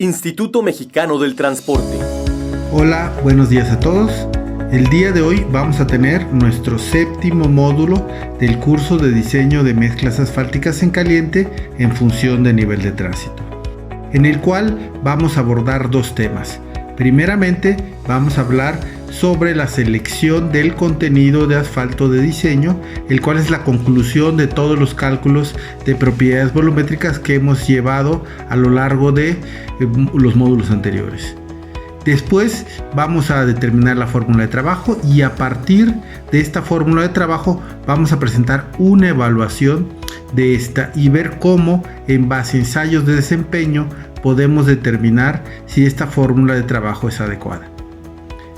Instituto Mexicano del Transporte. Hola, buenos días a todos. El día de hoy vamos a tener nuestro séptimo módulo del curso de diseño de mezclas asfálticas en caliente en función de nivel de tránsito, en el cual vamos a abordar dos temas. Primeramente, vamos a hablar sobre la selección del contenido de asfalto de diseño, el cual es la conclusión de todos los cálculos de propiedades volumétricas que hemos llevado a lo largo de los módulos anteriores. Después vamos a determinar la fórmula de trabajo y a partir de esta fórmula de trabajo vamos a presentar una evaluación de esta y ver cómo en base a ensayos de desempeño podemos determinar si esta fórmula de trabajo es adecuada.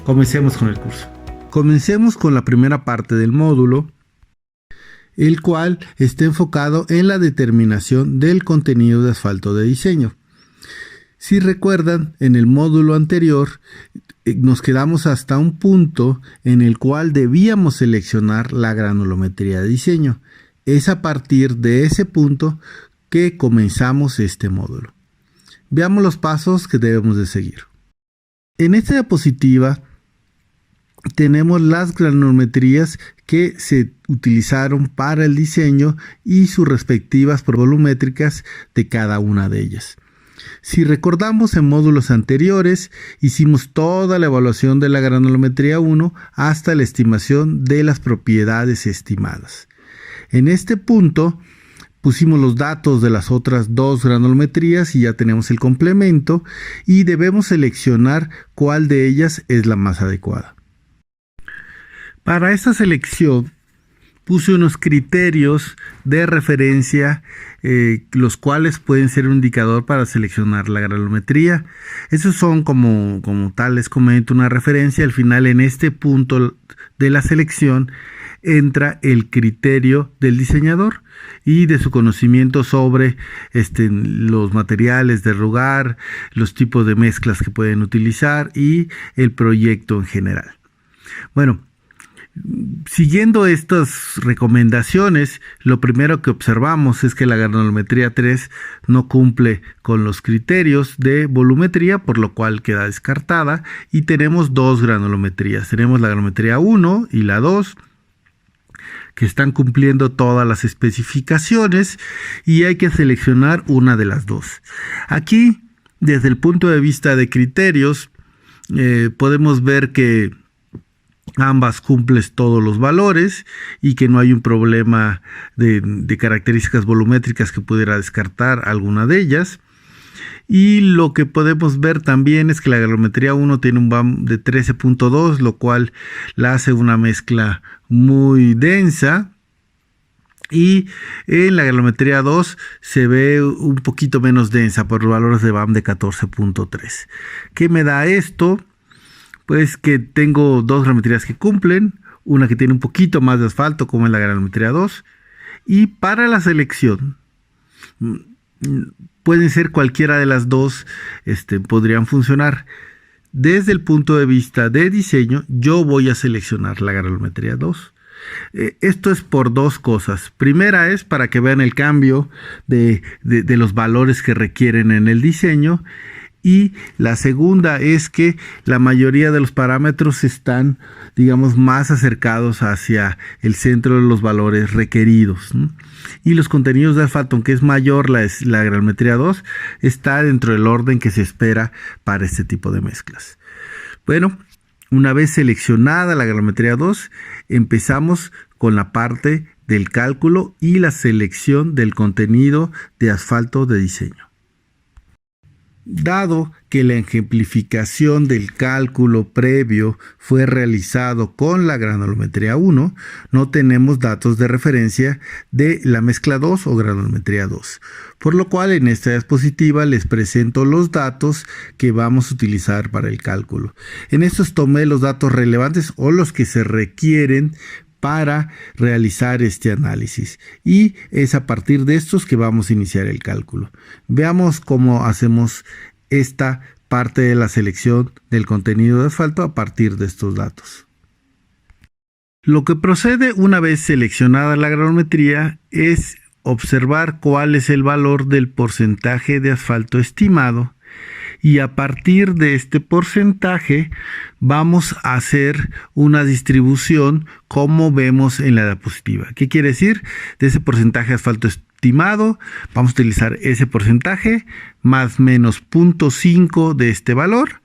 Comencemos con el curso. Comencemos con la primera parte del módulo, el cual está enfocado en la determinación del contenido de asfalto de diseño. Si recuerdan, en el módulo anterior nos quedamos hasta un punto en el cual debíamos seleccionar la granulometría de diseño. Es a partir de ese punto que comenzamos este módulo. Veamos los pasos que debemos de seguir. En esta diapositiva tenemos las granulometrías que se utilizaron para el diseño y sus respectivas volumétricas de cada una de ellas. Si recordamos, en módulos anteriores hicimos toda la evaluación de la granulometría 1 hasta la estimación de las propiedades estimadas. En este punto pusimos los datos de las otras dos granulometrías y ya tenemos el complemento y debemos seleccionar cuál de ellas es la más adecuada. Para esta selección puse unos criterios de referencia, los cuales pueden ser un indicador para seleccionar la granulometría. Esos son como tal, les comento, una referencia. Al final, en este punto de la selección entra el criterio del diseñador y de su conocimiento sobre los materiales de lugar, los tipos de mezclas que pueden utilizar y el proyecto en general. Bueno, siguiendo estas recomendaciones, lo primero que observamos es que la granulometría 3 no cumple con los criterios de volumetría, por lo cual queda descartada, y tenemos dos granulometrías. Tenemos la granulometría 1 y la 2, que están cumpliendo todas las especificaciones y hay que seleccionar una de las dos. Aquí, desde el punto de vista de criterios, podemos ver que ambas cumplen todos los valores y que no hay un problema de características volumétricas que pudiera descartar alguna de ellas. Y lo que podemos ver también es que la granulometría 1 tiene un BAM de 13.2, lo cual la hace una mezcla muy densa. Y en la granulometría 2 se ve un poquito menos densa por los valores de BAM de 14.3. ¿Qué me da esto? Pues que tengo dos granulometrías que cumplen, una que tiene un poquito más de asfalto como es la granulometría 2, y para la selección pueden ser cualquiera de las dos, podrían funcionar. Desde el punto de vista de diseño, yo voy a seleccionar la granulometría 2. Esto es por dos cosas. Primera es para que vean el cambio de los valores que requieren en el diseño. Y la segunda es que la mayoría de los parámetros están, digamos, más acercados hacia el centro de los valores requeridos, ¿no? Y los contenidos de asfalto, aunque es mayor la granulometría 2, está dentro del orden que se espera para este tipo de mezclas. Bueno, una vez seleccionada la granulometría 2, empezamos con la parte del cálculo y la selección del contenido de asfalto de diseño. Dado que la ejemplificación del cálculo previo fue realizado con la granulometría 1, no tenemos datos de referencia de la mezcla 2 o granulometría 2, por lo cual en esta diapositiva les presento los datos que vamos a utilizar para el cálculo. En estos tomé los datos relevantes o los que se requieren para realizar este análisis y es a partir de estos que vamos a iniciar el cálculo. Veamos cómo hacemos esta parte de la selección del contenido de asfalto a partir de estos datos. Lo que procede una vez seleccionada la granulometría es observar cuál es el valor del porcentaje de asfalto estimado y a partir de este porcentaje vamos a hacer una distribución como vemos en la diapositiva. ¿Qué quiere decir? De ese porcentaje de asfalto estimado, vamos a utilizar ese porcentaje más menos 0.5 de este valor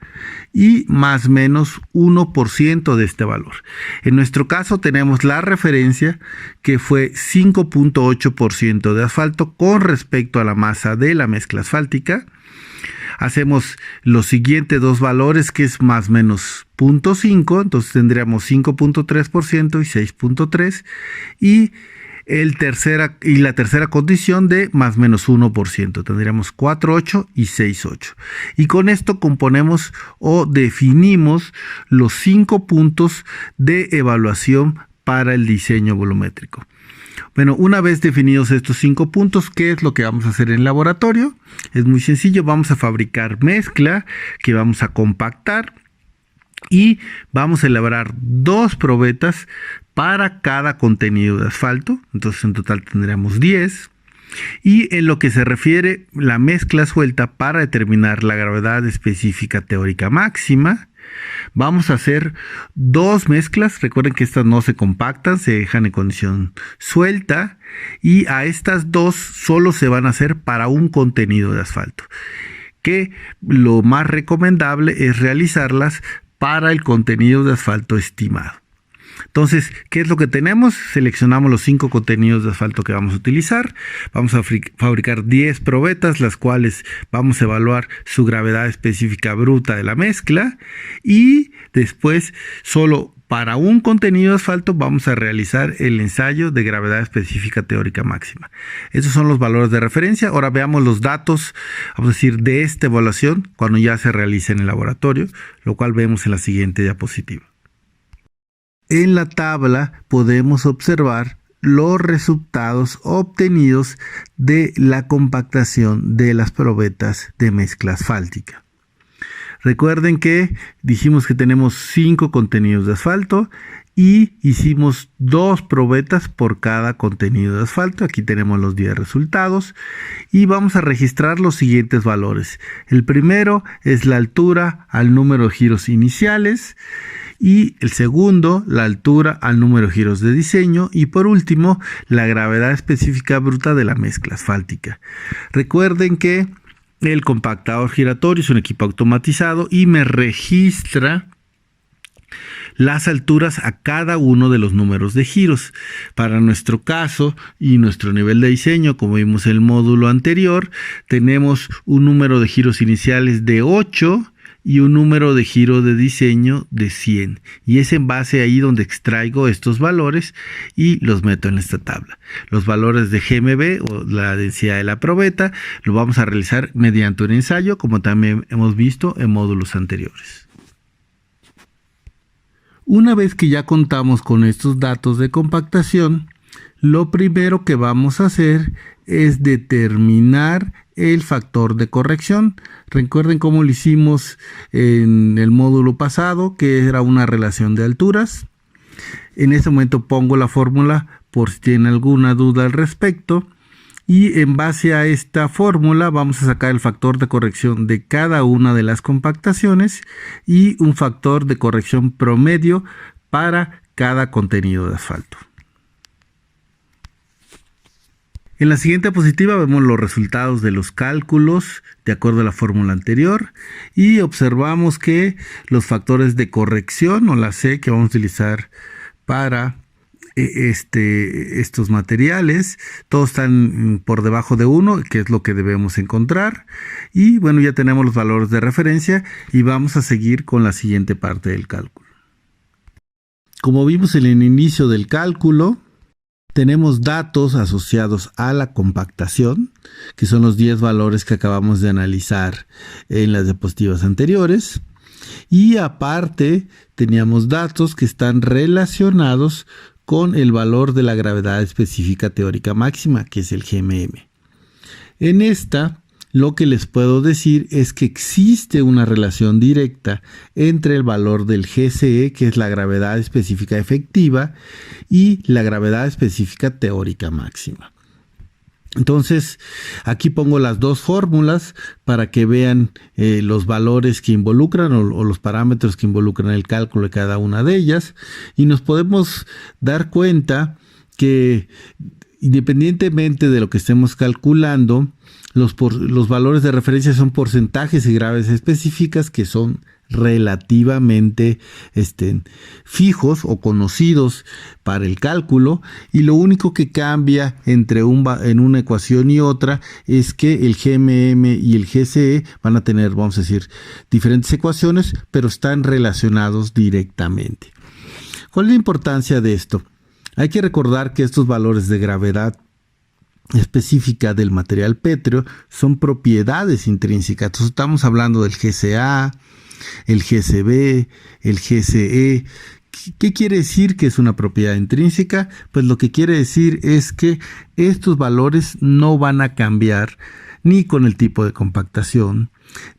y más menos 1% de este valor. En nuestro caso tenemos la referencia que fue 5.8% de asfalto con respecto a la masa de la mezcla asfáltica. Hacemos los siguientes dos valores, que es más menos 0.5, entonces tendríamos 5.3% y 6.3%, y la tercera condición de más menos 1%, tendríamos 4.8 y 6.8. Y con esto componemos o definimos los 5 puntos de evaluación para el diseño volumétrico. Bueno, una vez definidos estos 5 puntos, ¿qué es lo que vamos a hacer en el laboratorio? Es muy sencillo, vamos a fabricar mezcla que vamos a compactar y vamos a elaborar 2 probetas para cada contenido de asfalto. Entonces en total tendremos 10. Y en lo que se refiere la mezcla suelta para determinar la gravedad específica teórica máxima, vamos a hacer 2 mezclas. Recuerden que estas no se compactan, se dejan en condición suelta, y a estas 2 solo se van a hacer para un contenido de asfalto, que lo más recomendable es realizarlas para el contenido de asfalto estimado. Entonces, ¿qué es lo que tenemos? Seleccionamos los 5 contenidos de asfalto que vamos a utilizar. Vamos a fabricar 10 probetas, las cuales vamos a evaluar su gravedad específica bruta de la mezcla. Y después, solo para un contenido de asfalto, vamos a realizar el ensayo de gravedad específica teórica máxima. Esos son los valores de referencia. Ahora veamos los datos, vamos a decir, de esta evaluación cuando ya se realice en el laboratorio, lo cual vemos en la siguiente diapositiva. En la tabla podemos observar los resultados obtenidos de la compactación de las probetas de mezcla asfáltica. Recuerden que dijimos que tenemos 5 contenidos de asfalto y hicimos 2 probetas por cada contenido de asfalto. Aquí tenemos los 10 resultados y vamos a registrar los siguientes valores. El primero es la altura al número de giros iniciales, y el segundo, la altura al número de giros de diseño, y por último, la gravedad específica bruta de la mezcla asfáltica. Recuerden que el compactador giratorio es un equipo automatizado y me registra las alturas a cada uno de los números de giros. Para nuestro caso y nuestro nivel de diseño, como vimos en el módulo anterior, tenemos un número de giros iniciales de 8 y un número de giro de diseño de 100. Y es en base ahí donde extraigo estos valores y los meto en esta tabla. Los valores de GMB o la densidad de la probeta lo vamos a realizar mediante un ensayo, como también hemos visto en módulos anteriores. Una vez que ya contamos con estos datos de compactación, lo primero que vamos a hacer es determinar el factor de corrección. Recuerden cómo lo hicimos en el módulo pasado, que era una relación de alturas. En este momento pongo la fórmula por si tienen alguna duda al respecto. Y en base a esta fórmula vamos a sacar el factor de corrección de cada una de las compactaciones y un factor de corrección promedio para cada contenido de asfalto. En la siguiente diapositiva vemos los resultados de los cálculos de acuerdo a la fórmula anterior y observamos que los factores de corrección o la C que vamos a utilizar para estos materiales, todos están por debajo de 1, que es lo que debemos encontrar. Y bueno, ya tenemos los valores de referencia y vamos a seguir con la siguiente parte del cálculo. Como vimos en el inicio del cálculo, tenemos datos asociados a la compactación, que son los 10 valores que acabamos de analizar en las diapositivas anteriores. Y aparte teníamos datos que están relacionados con el valor de la gravedad específica teórica máxima, que es el GMM. En esta, lo que les puedo decir es que existe una relación directa entre el valor del GCE, que es la gravedad específica efectiva, y la gravedad específica teórica máxima. Entonces, aquí pongo las dos fórmulas para que vean los valores que involucran o los parámetros que involucran el cálculo de cada una de ellas, y nos podemos dar cuenta que independientemente de lo que estemos calculando, los valores de referencia son porcentajes y gravedades específicas que son relativamente fijos o conocidos para el cálculo, y lo único que cambia en una ecuación y otra es que el GMM y el GCE van a tener, vamos a decir, diferentes ecuaciones, pero están relacionados directamente. ¿Cuál es la importancia de esto? Hay que recordar que estos valores de gravedad específica del material pétreo son propiedades intrínsecas. Entonces estamos hablando del GCA, el GCB, el GCE. ¿Qué quiere decir que es una propiedad intrínseca? Pues lo que quiere decir es que estos valores no van a cambiar ni con el tipo de compactación,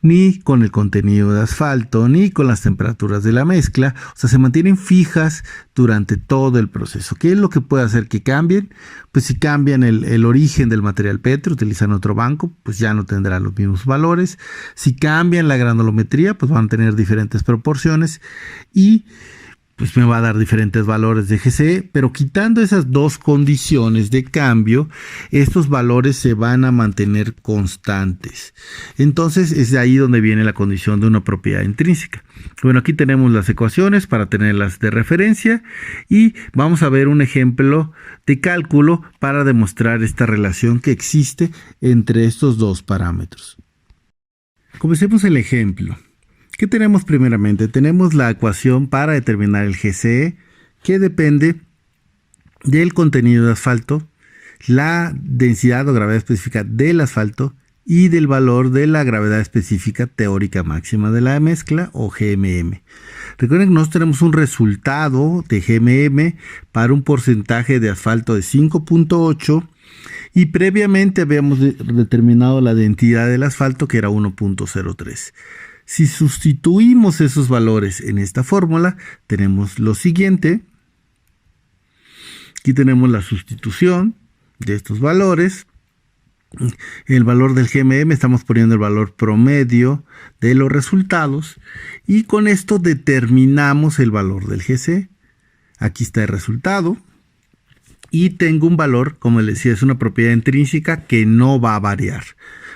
ni con el contenido de asfalto, ni con las temperaturas de la mezcla. O sea, se mantienen fijas durante todo el proceso. ¿Qué es lo que puede hacer que cambien? Pues si cambian el origen del material pétreo, utilizan otro banco, pues ya no tendrán los mismos valores. Si cambian la granulometría, pues van a tener diferentes proporciones y pues me va a dar diferentes valores de GCE, pero quitando esas dos condiciones de cambio, estos valores se van a mantener constantes. Entonces es de ahí donde viene la condición de una propiedad intrínseca. Bueno, aquí tenemos las ecuaciones para tenerlas de referencia y vamos a ver un ejemplo de cálculo para demostrar esta relación que existe entre estos dos parámetros. Comencemos el ejemplo. ¿Qué tenemos primeramente? Tenemos la ecuación para determinar el GCE, que depende del contenido de asfalto, la densidad o gravedad específica del asfalto y del valor de la gravedad específica teórica máxima de la mezcla o GMM. Recuerden que nosotros tenemos un resultado de GMM para un porcentaje de asfalto de 5.8 y previamente habíamos determinado la densidad del asfalto que era 1.03. Si sustituimos esos valores en esta fórmula, tenemos lo siguiente. Aquí tenemos la sustitución de estos valores. El valor del GMM, estamos poniendo el valor promedio de los resultados. Y con esto determinamos el valor del GC. Aquí está el resultado. Y tengo un valor, como les decía, es una propiedad intrínseca que no va a variar,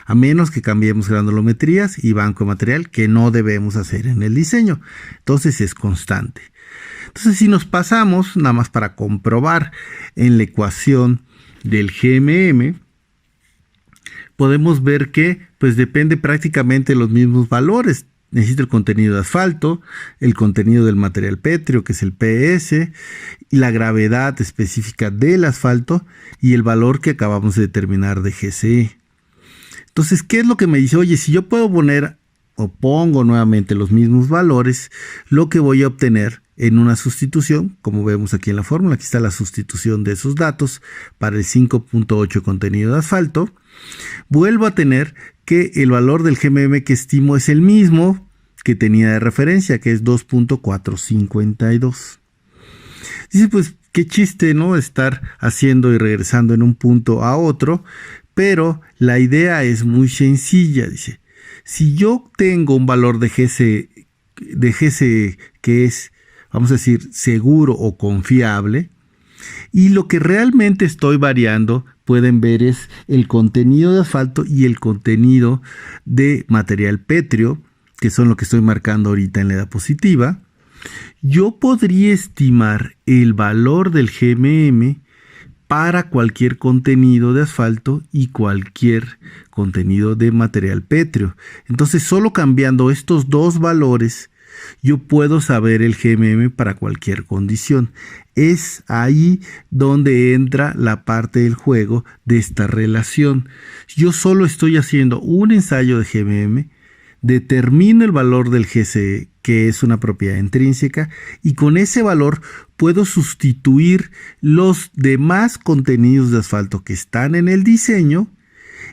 a menos que cambiemos granulometrías y banco de material, que no debemos hacer en el diseño. Entonces es constante. Entonces si nos pasamos, nada más para comprobar, en la ecuación del GMM, podemos ver que pues depende prácticamente de los mismos valores. Necesito el contenido de asfalto, el contenido del material pétreo, que es el PS, y la gravedad específica del asfalto y el valor que acabamos de determinar de GCE. Entonces, ¿qué es lo que me dice? Oye, si yo puedo poner o pongo nuevamente los mismos valores, lo que voy a obtener en una sustitución, como vemos aquí en la fórmula, aquí está la sustitución de esos datos para el 5.8 contenido de asfalto, vuelvo a tener que el valor del GMM que estimo es el mismo que tenía de referencia, que es 2.452. Dice, pues qué chiste, ¿no? Estar haciendo y regresando en un punto a otro, pero la idea es muy sencilla. Dice, si yo tengo un valor de GC que es, vamos a decir, seguro o confiable, y lo que realmente estoy variando, pueden ver, es el contenido de asfalto y el contenido de material pétreo, que son lo que estoy marcando ahorita en la diapositiva, yo podría estimar el valor del GMM para cualquier contenido de asfalto y cualquier contenido de material pétreo. Entonces, solo cambiando estos dos valores, yo puedo saber el GMM para cualquier condición. Es ahí donde entra la parte del juego de esta relación. Yo solo estoy haciendo un ensayo de GMM, determino el valor del GCE, que es una propiedad intrínseca, y con ese valor puedo sustituir los demás contenidos de asfalto que están en el diseño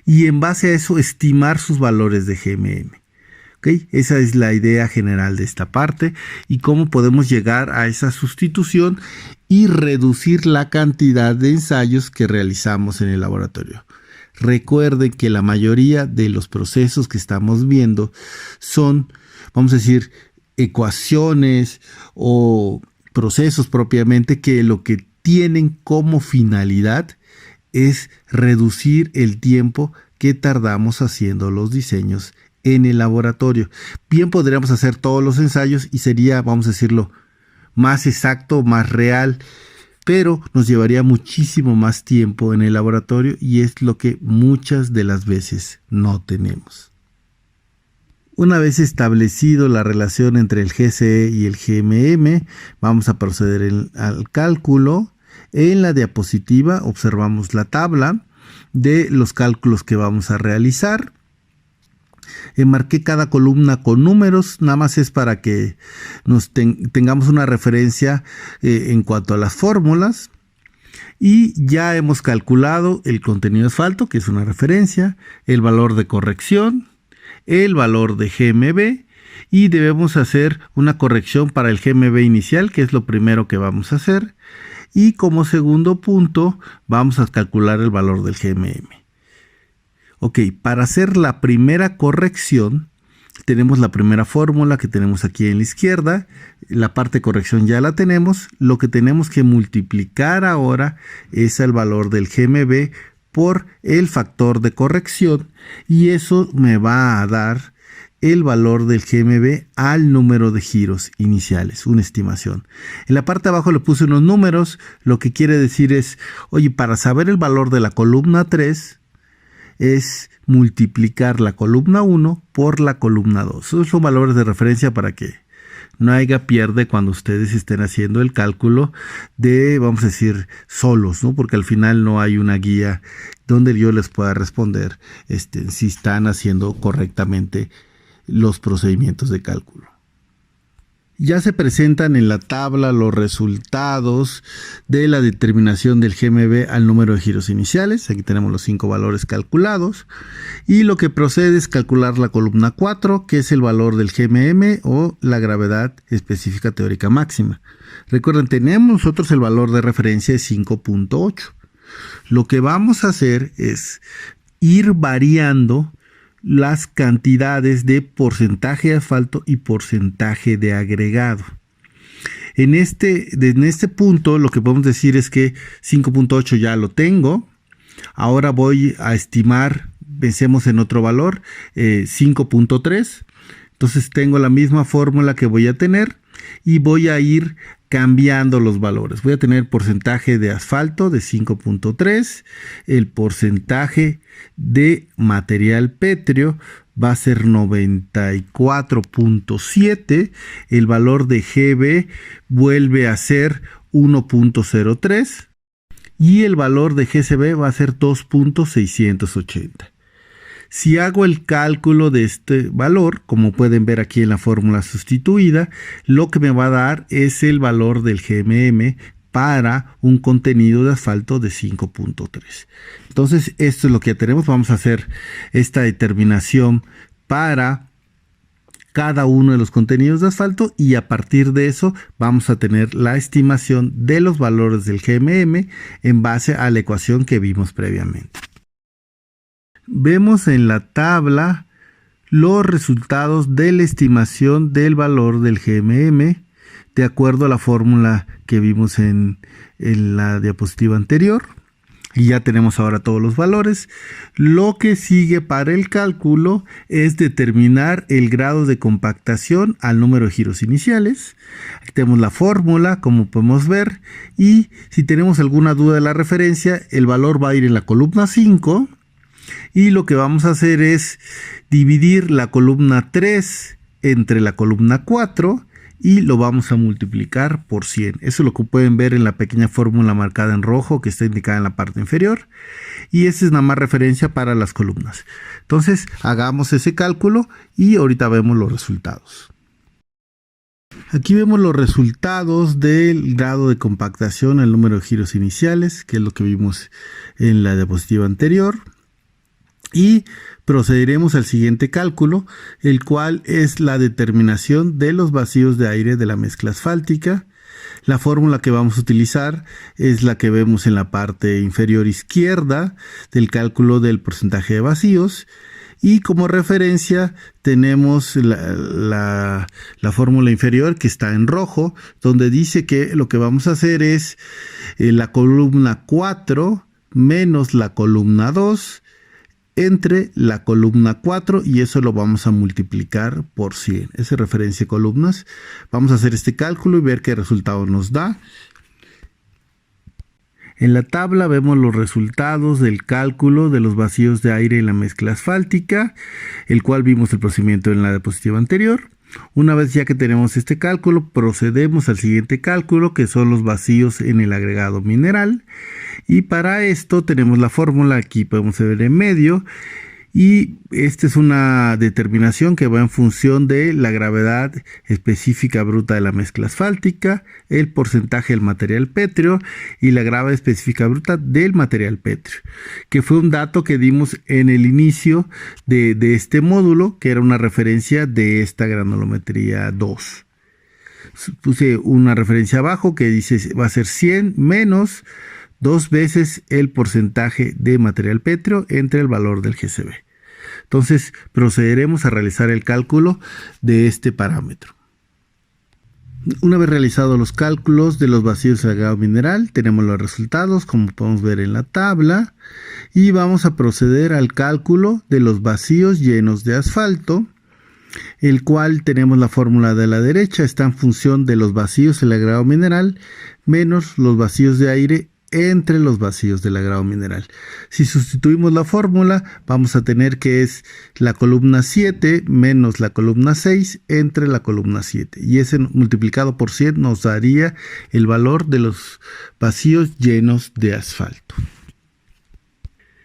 y en base a eso estimar sus valores de GMM. ¿Okay? Esa es la idea general de esta parte y cómo podemos llegar a esa sustitución y reducir la cantidad de ensayos que realizamos en el laboratorio. Recuerden que la mayoría de los procesos que estamos viendo son, vamos a decir, ecuaciones o procesos propiamente que lo que tienen como finalidad es reducir el tiempo que tardamos haciendo los diseños en el laboratorio. Bien, podríamos hacer todos los ensayos y sería, vamos a decirlo, más exacto, más real, pero nos llevaría muchísimo más tiempo en el laboratorio y es lo que muchas de las veces no tenemos. Una vez establecido la relación entre el GCE y el GMM, vamos a proceder al cálculo. En la diapositiva observamos la tabla de los cálculos que vamos a realizar. Marqué cada columna con números, nada más es para que tengamos una referencia en cuanto a las fórmulas. Y ya hemos calculado el contenido de asfalto, que es una referencia, el valor de corrección, el valor de GMB, y debemos hacer una corrección para el GMB inicial, que es lo primero que vamos a hacer. Y como segundo punto vamos a calcular el valor del GMM. Ok, para hacer la primera corrección tenemos la primera fórmula que tenemos aquí en la izquierda. La parte de corrección ya la tenemos. Lo que tenemos que multiplicar ahora es el valor del GMB por el factor de corrección y eso me va a dar el valor del GMB al número de giros iniciales, una estimación. En la parte de abajo le puse unos números, lo que quiere decir es, oye, para saber el valor de la columna 3 es multiplicar la columna 1 por la columna 2. Esos son valores de referencia para que no haya pierde cuando ustedes estén haciendo el cálculo de, vamos a decir, solos, ¿no? Porque al final no hay una guía donde yo les pueda responder si están haciendo correctamente los procedimientos de cálculo. Ya se presentan en la tabla los resultados de la determinación del GMB al número de giros iniciales. Aquí tenemos los 5 valores calculados. Y lo que procede es calcular la columna 4, que es el valor del GMM o la gravedad específica teórica máxima. Recuerden, tenemos nosotros el valor de referencia de 5.8. Lo que vamos a hacer es ir variando las cantidades de porcentaje de asfalto y porcentaje de agregado. En este punto lo que podemos decir es que 5.8 ya lo tengo. Ahora voy a estimar, pensemos en otro valor, 5.3. Entonces tengo la misma fórmula que voy a tener y voy a ir cambiando los valores. Voy a tener porcentaje de asfalto de 5.3, el porcentaje de material pétreo va a ser 94.7, el valor de GB vuelve a ser 1.03 y el valor de GCB va a ser 2.680. Si hago el cálculo de este valor, como pueden ver aquí en la fórmula sustituida, lo que me va a dar es el valor del GMM para un contenido de asfalto de 5.3. Entonces, esto es lo que ya tenemos. Vamos a hacer esta determinación para cada uno de los contenidos de asfalto y a partir de eso vamos a tener la estimación de los valores del GMM en base a la ecuación que vimos previamente. Vemos en la tabla los resultados de la estimación del valor del GMM de acuerdo a la fórmula que vimos en la diapositiva anterior. Y ya tenemos ahora todos los valores. Lo que sigue para el cálculo es determinar el grado de compactación al número de giros iniciales. Aquí tenemos la fórmula, como podemos ver. Y si tenemos alguna duda de la referencia, el valor va a ir en la columna 5. Y lo que vamos a hacer es dividir la columna 3 entre la columna 4 y lo vamos a multiplicar por 100. Eso es lo que pueden ver en la pequeña fórmula marcada en rojo que está indicada en la parte inferior. Y esa es nada más referencia para las columnas. Entonces hagamos ese cálculo y ahorita vemos los resultados. Aquí vemos los resultados del grado de compactación, el número de giros iniciales, que es lo que vimos en la diapositiva anterior. Y procederemos al siguiente cálculo, el cual es la determinación de los vacíos de aire de la mezcla asfáltica. La fórmula que vamos a utilizar es la que vemos en la parte inferior izquierda del cálculo del porcentaje de vacíos. Y como referencia tenemos la fórmula inferior que está en rojo, donde dice que lo que vamos a hacer es la columna 4 menos la columna 2 entre la columna 4, y eso lo vamos a multiplicar por 100. Esa es referencia a columnas. Vamos a hacer este cálculo y ver qué resultado nos da. En la tabla vemos los resultados del cálculo de los vacíos de aire en la mezcla asfáltica, el cual vimos el procedimiento en la diapositiva anterior. Una vez ya que tenemos este cálculo, procedemos al siguiente cálculo, que son los vacíos en el agregado mineral. Y para esto tenemos la fórmula, aquí podemos ver en medio. Y esta es una determinación que va en función de la gravedad específica bruta de la mezcla asfáltica, el porcentaje del material pétreo y la gravedad específica bruta del material pétreo, que fue un dato que dimos en el inicio de este módulo, que era una referencia de esta granulometría 2. Puse una referencia abajo que dice va a ser 100 menos 2 veces el porcentaje de material pétreo entre el valor del GCB. Entonces procederemos a realizar el cálculo de este parámetro. Una vez realizados los cálculos de los vacíos del agregado mineral, tenemos los resultados como podemos ver en la tabla, y vamos a proceder al cálculo de los vacíos llenos de asfalto, el cual tenemos la fórmula de la derecha, está en función de los vacíos del agregado mineral menos los vacíos de aire entre los vacíos del agregado mineral. Si sustituimos la fórmula, vamos a tener que es la columna 7 menos la columna 6 entre la columna 7, y ese multiplicado por 100 nos daría el valor de los vacíos llenos de asfalto.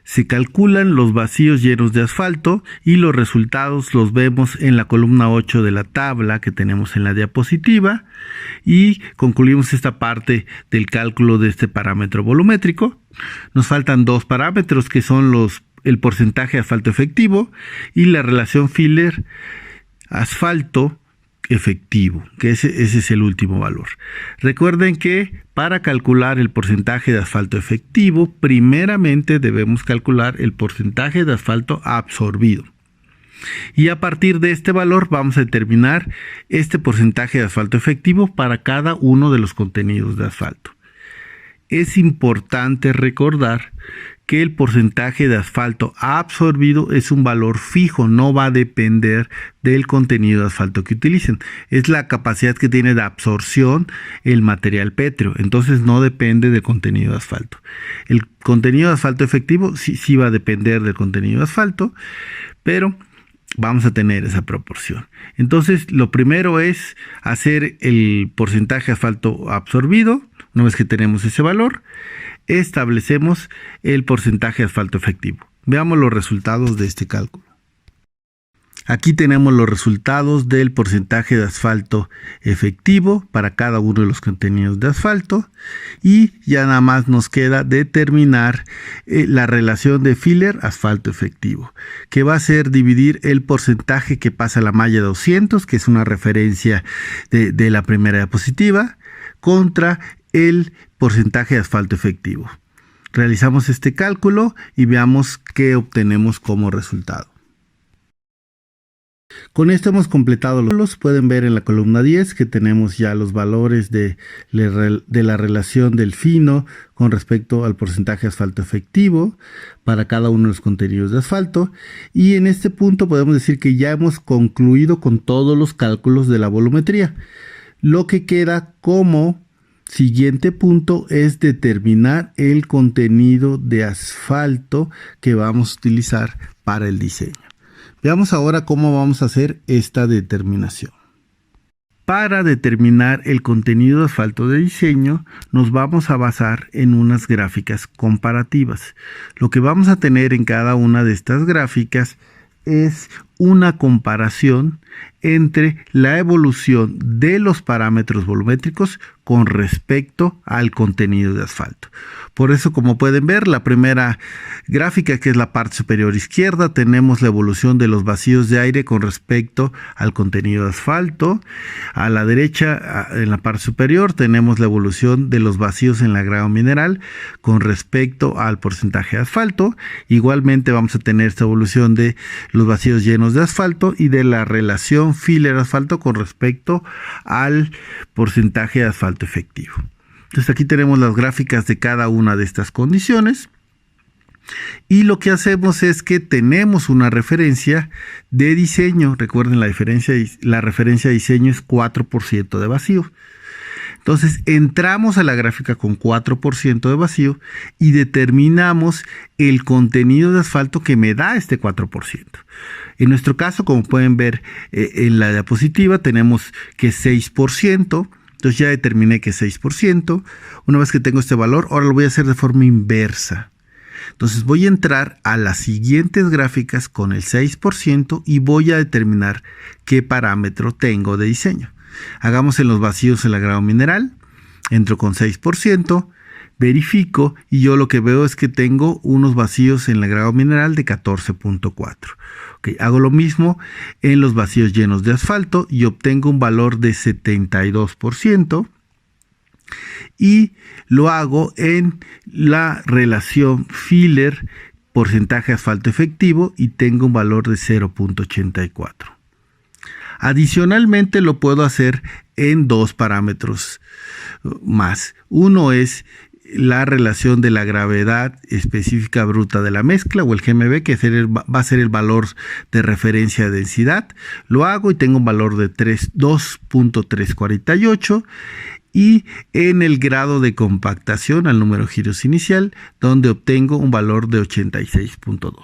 Se calculan los vacíos llenos de asfalto y los resultados los vemos en la columna 8 de la tabla que tenemos en la diapositiva, y concluimos esta parte del cálculo de este parámetro volumétrico. Nos faltan dos parámetros que son el porcentaje de asfalto efectivo y la relación Filler asfalto efectivo, que ese es el último valor. Recuerden que para calcular el porcentaje de asfalto efectivo, primeramente debemos calcular el porcentaje de asfalto absorbido. Y a partir de este valor vamos a determinar este porcentaje de asfalto efectivo para cada uno de los contenidos de asfalto. Es importante recordar que el porcentaje de asfalto absorbido es un valor fijo, no va a depender del contenido de asfalto que utilicen. Es la capacidad que tiene de absorción el material pétreo, entonces no depende del contenido de asfalto. El contenido de asfalto efectivo sí va a depender del contenido de asfalto, pero vamos a tener esa proporción. Entonces lo primero es hacer el porcentaje de asfalto absorbido. Una vez que tenemos ese valor, establecemos el porcentaje de asfalto efectivo. Veamos los resultados de este cálculo. Aquí tenemos los resultados del porcentaje de asfalto efectivo para cada uno de los contenidos de asfalto, y ya nada más nos queda determinar la relación de Filler asfalto efectivo, que va a ser dividir el porcentaje que pasa a la malla 200, que es una referencia de la primera diapositiva, contra el porcentaje de asfalto efectivo. Realizamos este cálculo y veamos qué obtenemos como resultado. Con esto hemos completado los. Pueden ver en la columna 10 que tenemos ya los valores de la relación del fino con respecto al porcentaje de asfalto efectivo para cada uno de los contenidos de asfalto, y en este punto podemos decir que ya hemos concluido con todos los cálculos de la volumetría. Lo que queda como siguiente punto es determinar el contenido de asfalto que vamos a utilizar para el diseño. Veamos ahora cómo vamos a hacer esta determinación. Para determinar el contenido de asfalto de diseño, nos vamos a basar en unas gráficas comparativas. Lo que vamos a tener en cada una de estas gráficas es una comparación entre la evolución de los parámetros volumétricos con respecto al contenido de asfalto. Por eso, como pueden ver, la primera gráfica, que es la parte superior izquierda, tenemos la evolución de los vacíos de aire con respecto al contenido de asfalto. A la derecha, en la parte superior, tenemos la evolución de los vacíos en el agregado mineral con respecto al porcentaje de asfalto. Igualmente vamos a tener esta evolución de los vacíos llenos de asfalto y de la relación filler-asfalto con respecto al porcentaje de asfalto efectivo. Entonces aquí tenemos las gráficas de cada una de estas condiciones y lo que hacemos es que tenemos una referencia de diseño. Recuerden, la referencia de diseño es 4% de vacío. Entonces entramos a la gráfica con 4% de vacío y determinamos el contenido de asfalto que me da este 4%. En nuestro caso, como pueden ver en la diapositiva, tenemos que 6%. Entonces ya determiné que es 6%. Una vez que tengo este valor, ahora lo voy a hacer de forma inversa. Entonces voy a entrar a las siguientes gráficas con el 6% y voy a determinar qué parámetro tengo de diseño. Hagamos en los vacíos el agregado mineral. Entro con 6%, verifico y yo lo que veo es que tengo unos vacíos en el agregado mineral de 14.4. Hago lo mismo en los vacíos llenos de asfalto y obtengo un valor de 72%. Y lo hago en la relación filler porcentaje de asfalto efectivo y tengo un valor de 0.84. Adicionalmente lo puedo hacer en dos parámetros más. Uno es la relación de la gravedad específica bruta de la mezcla, o el GMB, que va a ser el valor de referencia de densidad. Lo hago y tengo un valor de 2.348, y en el grado de compactación al número de giros inicial, donde obtengo un valor de 86.2.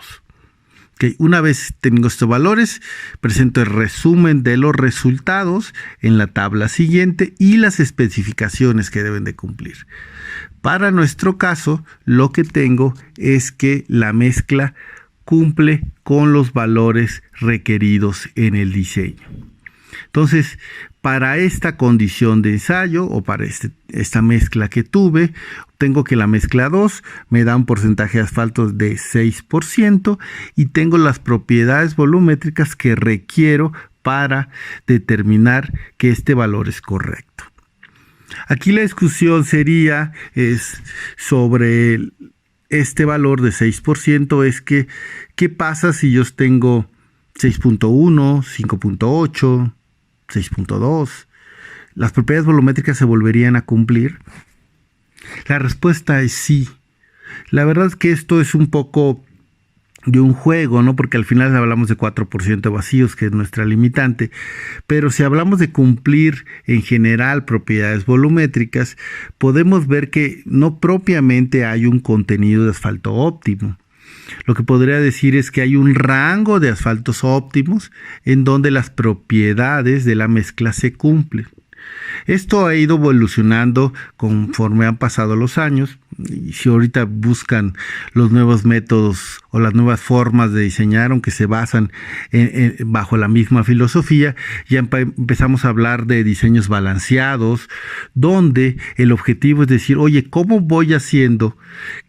Una vez tengo estos valores, presento el resumen de los resultados en la tabla siguiente y las especificaciones que deben de cumplir. Para nuestro caso, lo que tengo es que la mezcla cumple con los valores requeridos en el diseño. Entonces, para esta condición de ensayo o para esta mezcla que tuve, tengo que la mezcla 2 me da un porcentaje de asfalto de 6% y tengo las propiedades volumétricas que requiero para determinar que este valor es correcto. Aquí la discusión sería sobre este valor de 6%, es que ¿qué pasa si yo tengo 6.1, 5.8, 6.2? ¿Las propiedades volumétricas se volverían a cumplir? La respuesta es sí. La verdad es que esto es un poco de un juego, ¿no? Porque al final hablamos de 4% de vacíos, que es nuestra limitante, pero si hablamos de cumplir en general propiedades volumétricas, podemos ver que no propiamente hay un contenido de asfalto óptimo. Lo que podría decir es que hay un rango de asfaltos óptimos en donde las propiedades de la mezcla se cumplen. Esto ha ido evolucionando conforme han pasado los años, y si ahorita buscan los nuevos métodos o las nuevas formas de diseñar, aunque se basan bajo la misma filosofía, ya empezamos a hablar de diseños balanceados, donde el objetivo es decir, oye, ¿cómo voy haciendo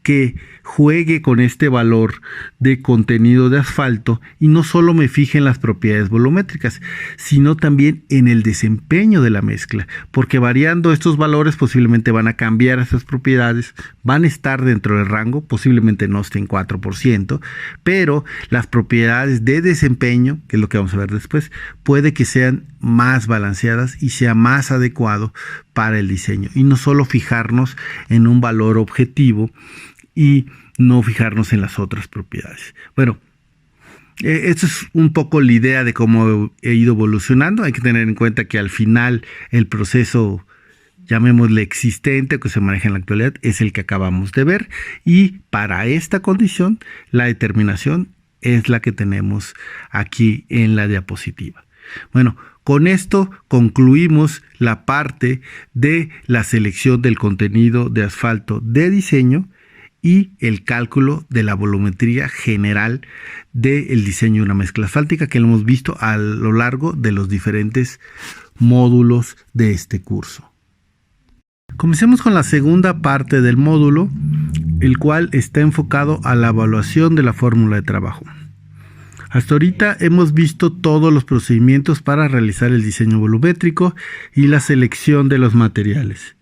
que juegue con este valor de contenido de asfalto y no solo me fije en las propiedades volumétricas, sino también en el desempeño de la mezcla? Porque variando estos valores posiblemente van a cambiar esas propiedades, van a estar dentro del rango, posiblemente no estén 4%, pero las propiedades de desempeño, que es lo que vamos a ver después, puede que sean más balanceadas y sea más adecuado para el diseño, y no solo fijarnos en un valor objetivo y no fijarnos en las otras propiedades. Bueno, esto es un poco la idea de cómo he ido evolucionando. Hay que tener en cuenta que al final el proceso, llamémosle existente, que se maneja en la actualidad, es el que acabamos de ver, y para esta condición la determinación es la que tenemos aquí en la diapositiva. Bueno, con esto concluimos la parte de la selección del contenido de asfalto de diseño y el cálculo de la volumetría general del diseño de una mezcla asfáltica, que lo hemos visto a lo largo de los diferentes módulos de este curso. Comencemos con la segunda parte del módulo, el cual está enfocado a la evaluación de la fórmula de trabajo. Hasta ahorita hemos visto todos los procedimientos para realizar el diseño volumétrico y la selección de los materiales.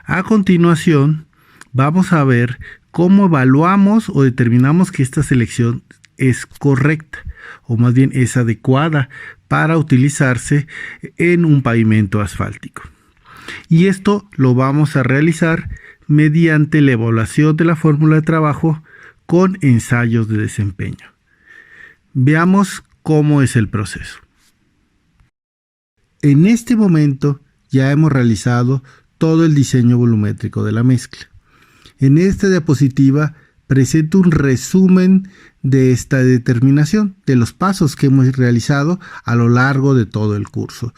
A continuación, vamos a ver cómo evaluamos o determinamos que esta selección es correcta, o más bien es adecuada para utilizarse en un pavimento asfáltico. Y esto lo vamos a realizar mediante la evaluación de la fórmula de trabajo con ensayos de desempeño. Veamos cómo es el proceso. En este momento ya hemos realizado todo el diseño volumétrico de la mezcla. En esta diapositiva presento un resumen de esta determinación, de los pasos que hemos realizado a lo largo de todo el curso.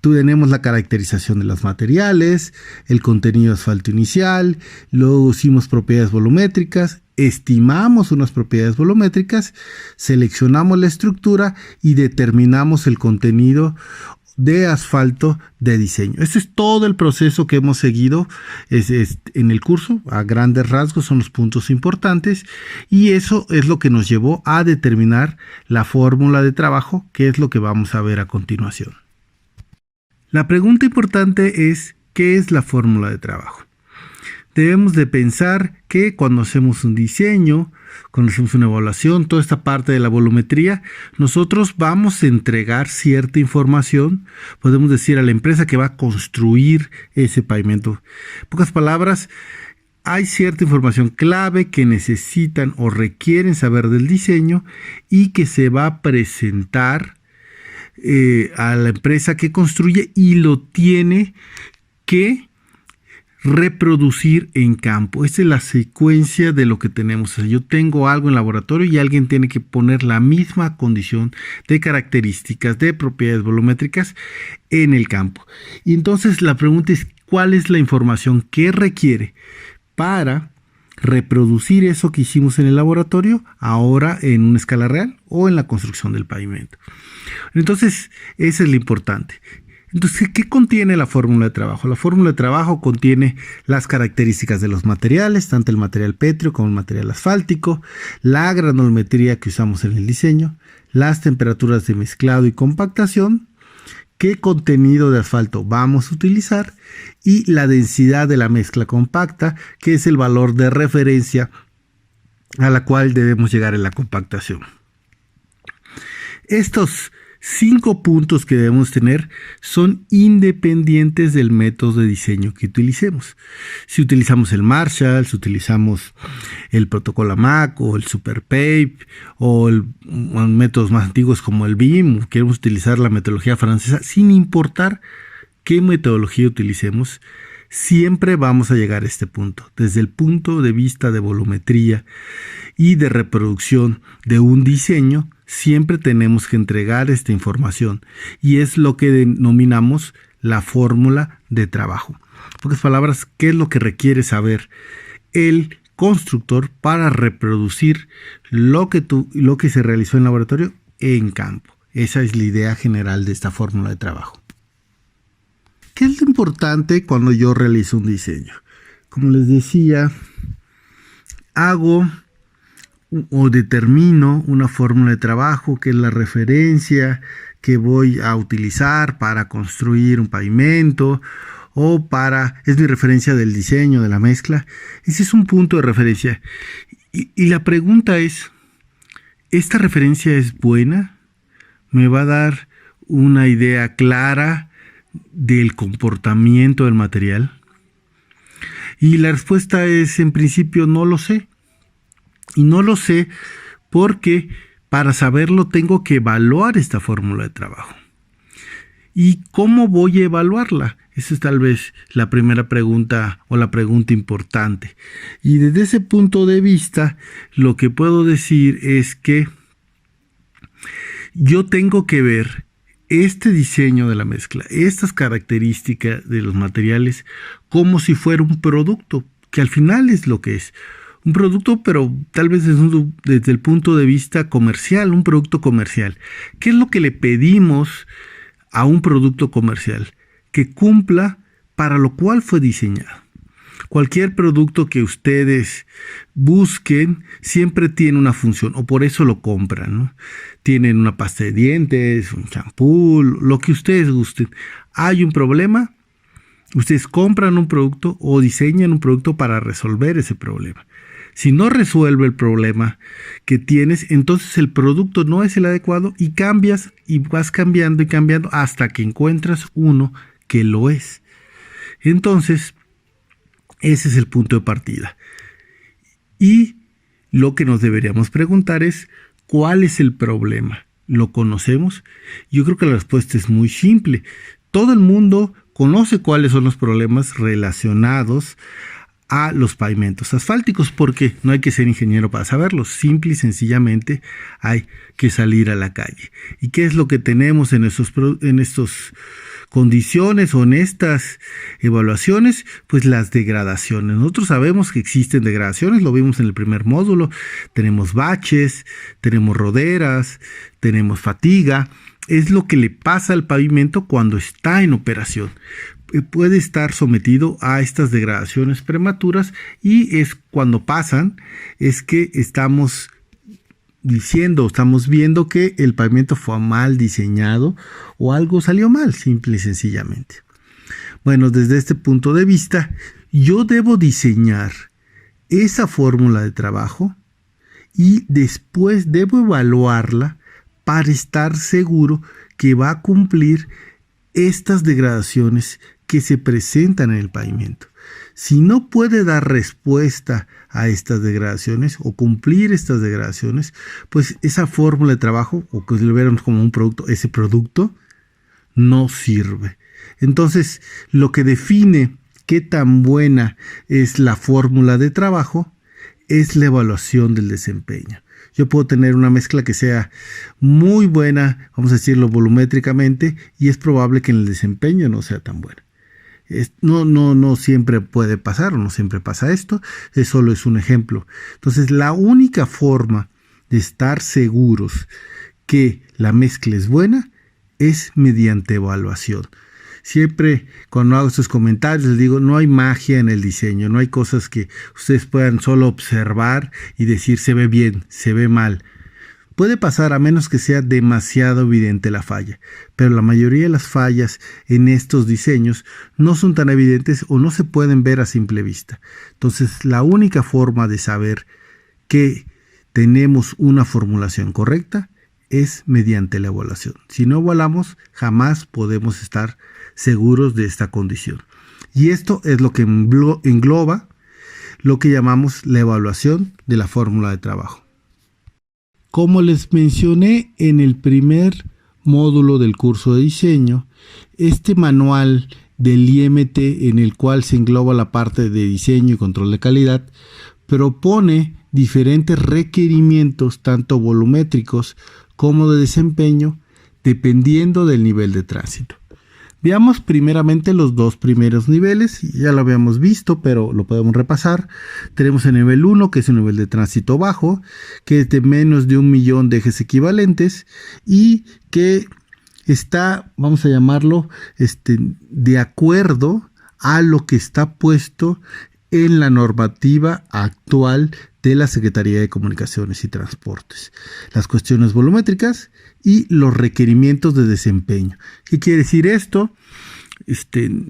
Tenemos la caracterización de los materiales, el contenido de asfalto inicial, luego hicimos propiedades volumétricas, estimamos unas propiedades volumétricas, seleccionamos la estructura y determinamos el contenido de asfalto de diseño. Este es todo el proceso que hemos seguido en el curso. A grandes rasgos son los puntos importantes, y eso es lo que nos llevó a determinar la fórmula de trabajo, que es lo que vamos a ver a continuación. La pregunta importante es: ¿qué es la fórmula de trabajo? Debemos de pensar que cuando hacemos un diseño, cuando hacemos una evaluación, toda esta parte de la volumetría, nosotros vamos a entregar cierta información. Podemos decir a la empresa que va a construir ese pavimento. En pocas palabras, hay cierta información clave que necesitan o requieren saber del diseño y que se va a presentar a la empresa que construye, y lo tiene que reproducir en campo. Esa es la secuencia de lo que tenemos. O sea, yo tengo algo en laboratorio y alguien tiene que poner la misma condición de características, de propiedades volumétricas en el campo. Y entonces la pregunta es: ¿cuál es la información que requiere para reproducir eso que hicimos en el laboratorio ahora en una escala real o en la construcción del pavimento? Entonces, esa es lo importante. Entonces, ¿qué contiene la fórmula de trabajo? La fórmula de trabajo contiene las características de los materiales, tanto el material pétreo como el material asfáltico, la granulometría que usamos en el diseño, las temperaturas de mezclado y compactación, qué contenido de asfalto vamos a utilizar y la densidad de la mezcla compacta, que es el valor de referencia a la cual debemos llegar en la compactación. Estos 5 puntos que debemos tener son independientes del método de diseño que utilicemos. Si utilizamos el Marshall, si utilizamos el protocolo AMAC o el SuperPape o métodos más antiguos como el BIM, o queremos utilizar la metodología francesa, sin importar qué metodología utilicemos, siempre vamos a llegar a este punto. Desde el punto de vista de volumetría y de reproducción de un diseño, siempre tenemos que entregar esta información, y es lo que denominamos la fórmula de trabajo. En pocas palabras, ¿qué es lo que requiere saber el constructor para reproducir lo que se realizó en laboratorio en campo? Esa es la idea general de esta fórmula de trabajo. ¿Qué es lo importante cuando yo realizo un diseño? Como les decía, hago o determino una fórmula de trabajo, que es la referencia que voy a utilizar para construir un pavimento, o es mi referencia del diseño de la mezcla. Ese es un punto de referencia. Y la pregunta es: ¿esta referencia es buena? ¿Me va a dar una idea clara del comportamiento del material? Y la respuesta es, en principio, no lo sé. Y no lo sé porque para saberlo tengo que evaluar esta fórmula de trabajo. ¿Y cómo voy a evaluarla? Esa es tal vez la primera pregunta o la pregunta importante. Y desde ese punto de vista, lo que puedo decir es que yo tengo que ver este diseño de la mezcla, estas características de los materiales, como si fuera un producto, que al final es lo que es. Un producto, pero tal vez desde el punto de vista comercial, un producto comercial. ¿Qué es lo que le pedimos a un producto comercial? Que cumpla para lo cual fue diseñado. Cualquier producto que ustedes busquen siempre tiene una función, o por eso lo compran, ¿no? Tienen una pasta de dientes, un champú, lo que ustedes gusten. Hay un problema, ustedes compran un producto o diseñan un producto para resolver ese problema. Si no resuelve el problema que tienes, entonces el producto no es el adecuado y cambias y vas cambiando y cambiando hasta que encuentras uno que lo es. Entonces, ese es el punto de partida. Y lo que nos deberíamos preguntar es, ¿cuál es el problema? ¿Lo conocemos? Yo creo que la respuesta es muy simple. Todo el mundo conoce cuáles son los problemas relacionados a los pavimentos asfálticos, porque no hay que ser ingeniero para saberlo. Simple y sencillamente hay que salir a la calle. ¿Y qué es lo que tenemos en estos condiciones o en estas evaluaciones? Pues las degradaciones. Nosotros sabemos que existen degradaciones, lo vimos en el primer módulo. Tenemos baches, tenemos roderas, tenemos fatiga. Es lo que le pasa al pavimento cuando está en operación. Puede estar sometido a estas degradaciones prematuras y es cuando pasan, es que estamos viendo que el pavimento fue mal diseñado o algo salió mal, simple y sencillamente. Bueno, desde este punto de vista, yo debo diseñar esa fórmula de trabajo y después debo evaluarla para estar seguro que va a cumplir estas degradaciones que se presentan en el pavimento. Si no puede dar respuesta a estas degradaciones o cumplir estas degradaciones, pues esa fórmula de trabajo, o que lo viéramos como un producto, ese producto no sirve. Entonces, lo que define qué tan buena es la fórmula de trabajo es la evaluación del desempeño. Yo puedo tener una mezcla que sea muy buena, vamos a decirlo volumétricamente, y es probable que en el desempeño no sea tan buena. No siempre puede pasar, o no siempre pasa esto, solo es un ejemplo. Entonces, la única forma de estar seguros que la mezcla es buena es mediante evaluación. Siempre cuando hago estos comentarios les digo, no hay magia en el diseño, no hay cosas que ustedes puedan solo observar y decir se ve bien, se ve mal. Puede pasar a menos que sea demasiado evidente la falla, pero la mayoría de las fallas en estos diseños no son tan evidentes o no se pueden ver a simple vista. Entonces, la única forma de saber que tenemos una formulación correcta es mediante la evaluación. Si no evaluamos, jamás podemos estar seguros de esta condición. Y esto es lo que engloba lo que llamamos la evaluación de la fórmula de trabajo. Como les mencioné en el primer módulo del curso de diseño, este manual del IMT, en el cual se engloba la parte de diseño y control de calidad, propone diferentes requerimientos, tanto volumétricos como de desempeño, dependiendo del nivel de tránsito. Veamos primeramente los dos primeros niveles, ya lo habíamos visto, pero lo podemos repasar. Tenemos el nivel 1, que es un nivel de tránsito bajo, que es de menos de 1.000.000 de ejes equivalentes y que está, vamos a llamarlo, de acuerdo a lo que está puesto en la normativa actual de la Secretaría de Comunicaciones y Transportes. Las cuestiones volumétricas y los requerimientos de desempeño. ¿Qué quiere decir esto?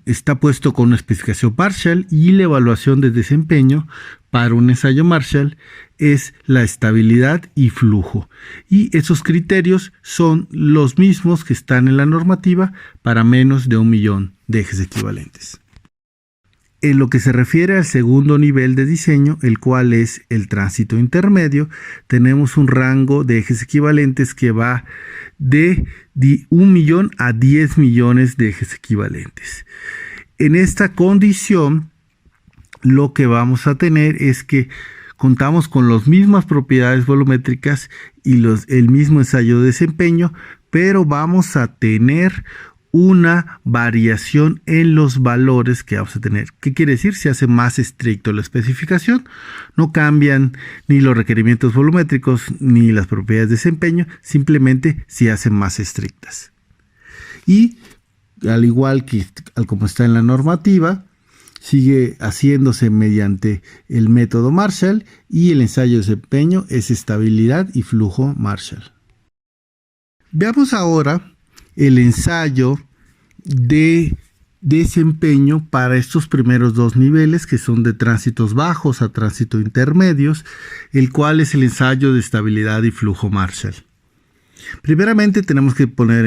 Está puesto con una especificación Marshall y la evaluación de desempeño para un ensayo Marshall es la estabilidad y flujo. Y esos criterios son los mismos que están en la normativa para menos de 1.000.000 de ejes equivalentes. En lo que se refiere al segundo nivel de diseño, el cual es el tránsito intermedio, tenemos un rango de ejes equivalentes que va de 1.000.000 a 10 millones de ejes equivalentes. En esta condición, lo que vamos a tener es que contamos con las mismas propiedades volumétricas y el mismo ensayo de desempeño, pero vamos a tener una variación en los valores que vamos a tener. ¿Qué quiere decir? Se hace más estricto la especificación, no cambian ni los requerimientos volumétricos ni las propiedades de desempeño, simplemente se hacen más estrictas. Y al igual que como está en la normativa, sigue haciéndose mediante el método Marshall y el ensayo de desempeño es estabilidad y flujo Marshall. Veamos ahora el ensayo de desempeño para estos primeros dos niveles, que son de tránsitos bajos a tránsito intermedios, el cual es el ensayo de estabilidad y flujo Marshall. Primeramente tenemos que tener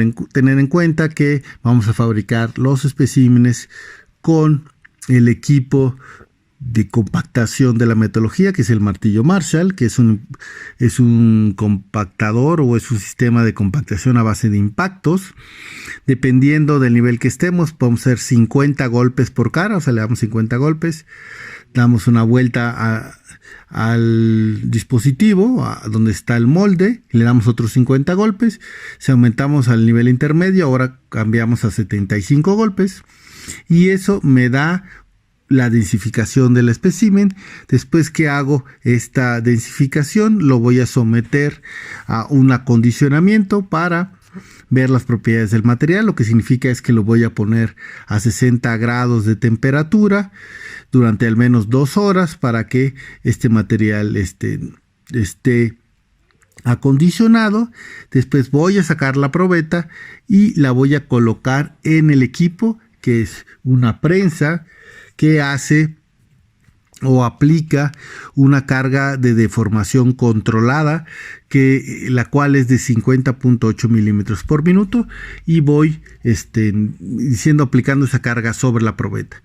en cuenta que vamos a fabricar los especímenes con el equipo de compactación de la metodología, que es el martillo Marshall, que es un compactador o es un sistema de compactación a base de impactos. Dependiendo del nivel que estemos, podemos hacer 50 golpes por cara, o sea, le damos 50 golpes, damos una vuelta al dispositivo, a donde está el molde, y le damos otros 50 golpes. Si aumentamos al nivel intermedio, ahora cambiamos a 75 golpes, y eso me da la densificación del espécimen. Después que hago esta densificación, lo voy a someter a un acondicionamiento para ver las propiedades del material. Lo que significa es que lo voy a poner a 60 grados de temperatura durante al menos 2 horas para que este material esté acondicionado. Después voy a sacar la probeta y la voy a colocar en el equipo, que es una prensa que hace o aplica una carga de deformación controlada, la cual es de 50.8 milímetros por minuto, y voy aplicando esa carga sobre la probeta.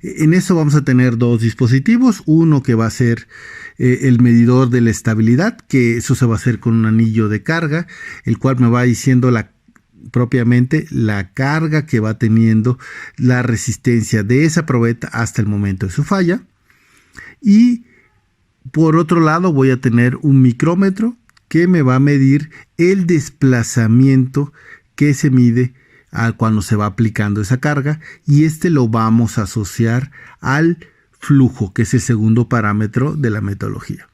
En eso vamos a tener dos dispositivos, uno que va a ser el medidor de la estabilidad, que eso se va a hacer con un anillo de carga, el cual me va diciendo propiamente la carga que va teniendo la resistencia de esa probeta hasta el momento de su falla. Y por otro lado voy a tener un micrómetro que me va a medir el desplazamiento que se mide cuando se va aplicando esa carga, y lo vamos a asociar al flujo, que es el segundo parámetro de la metodología.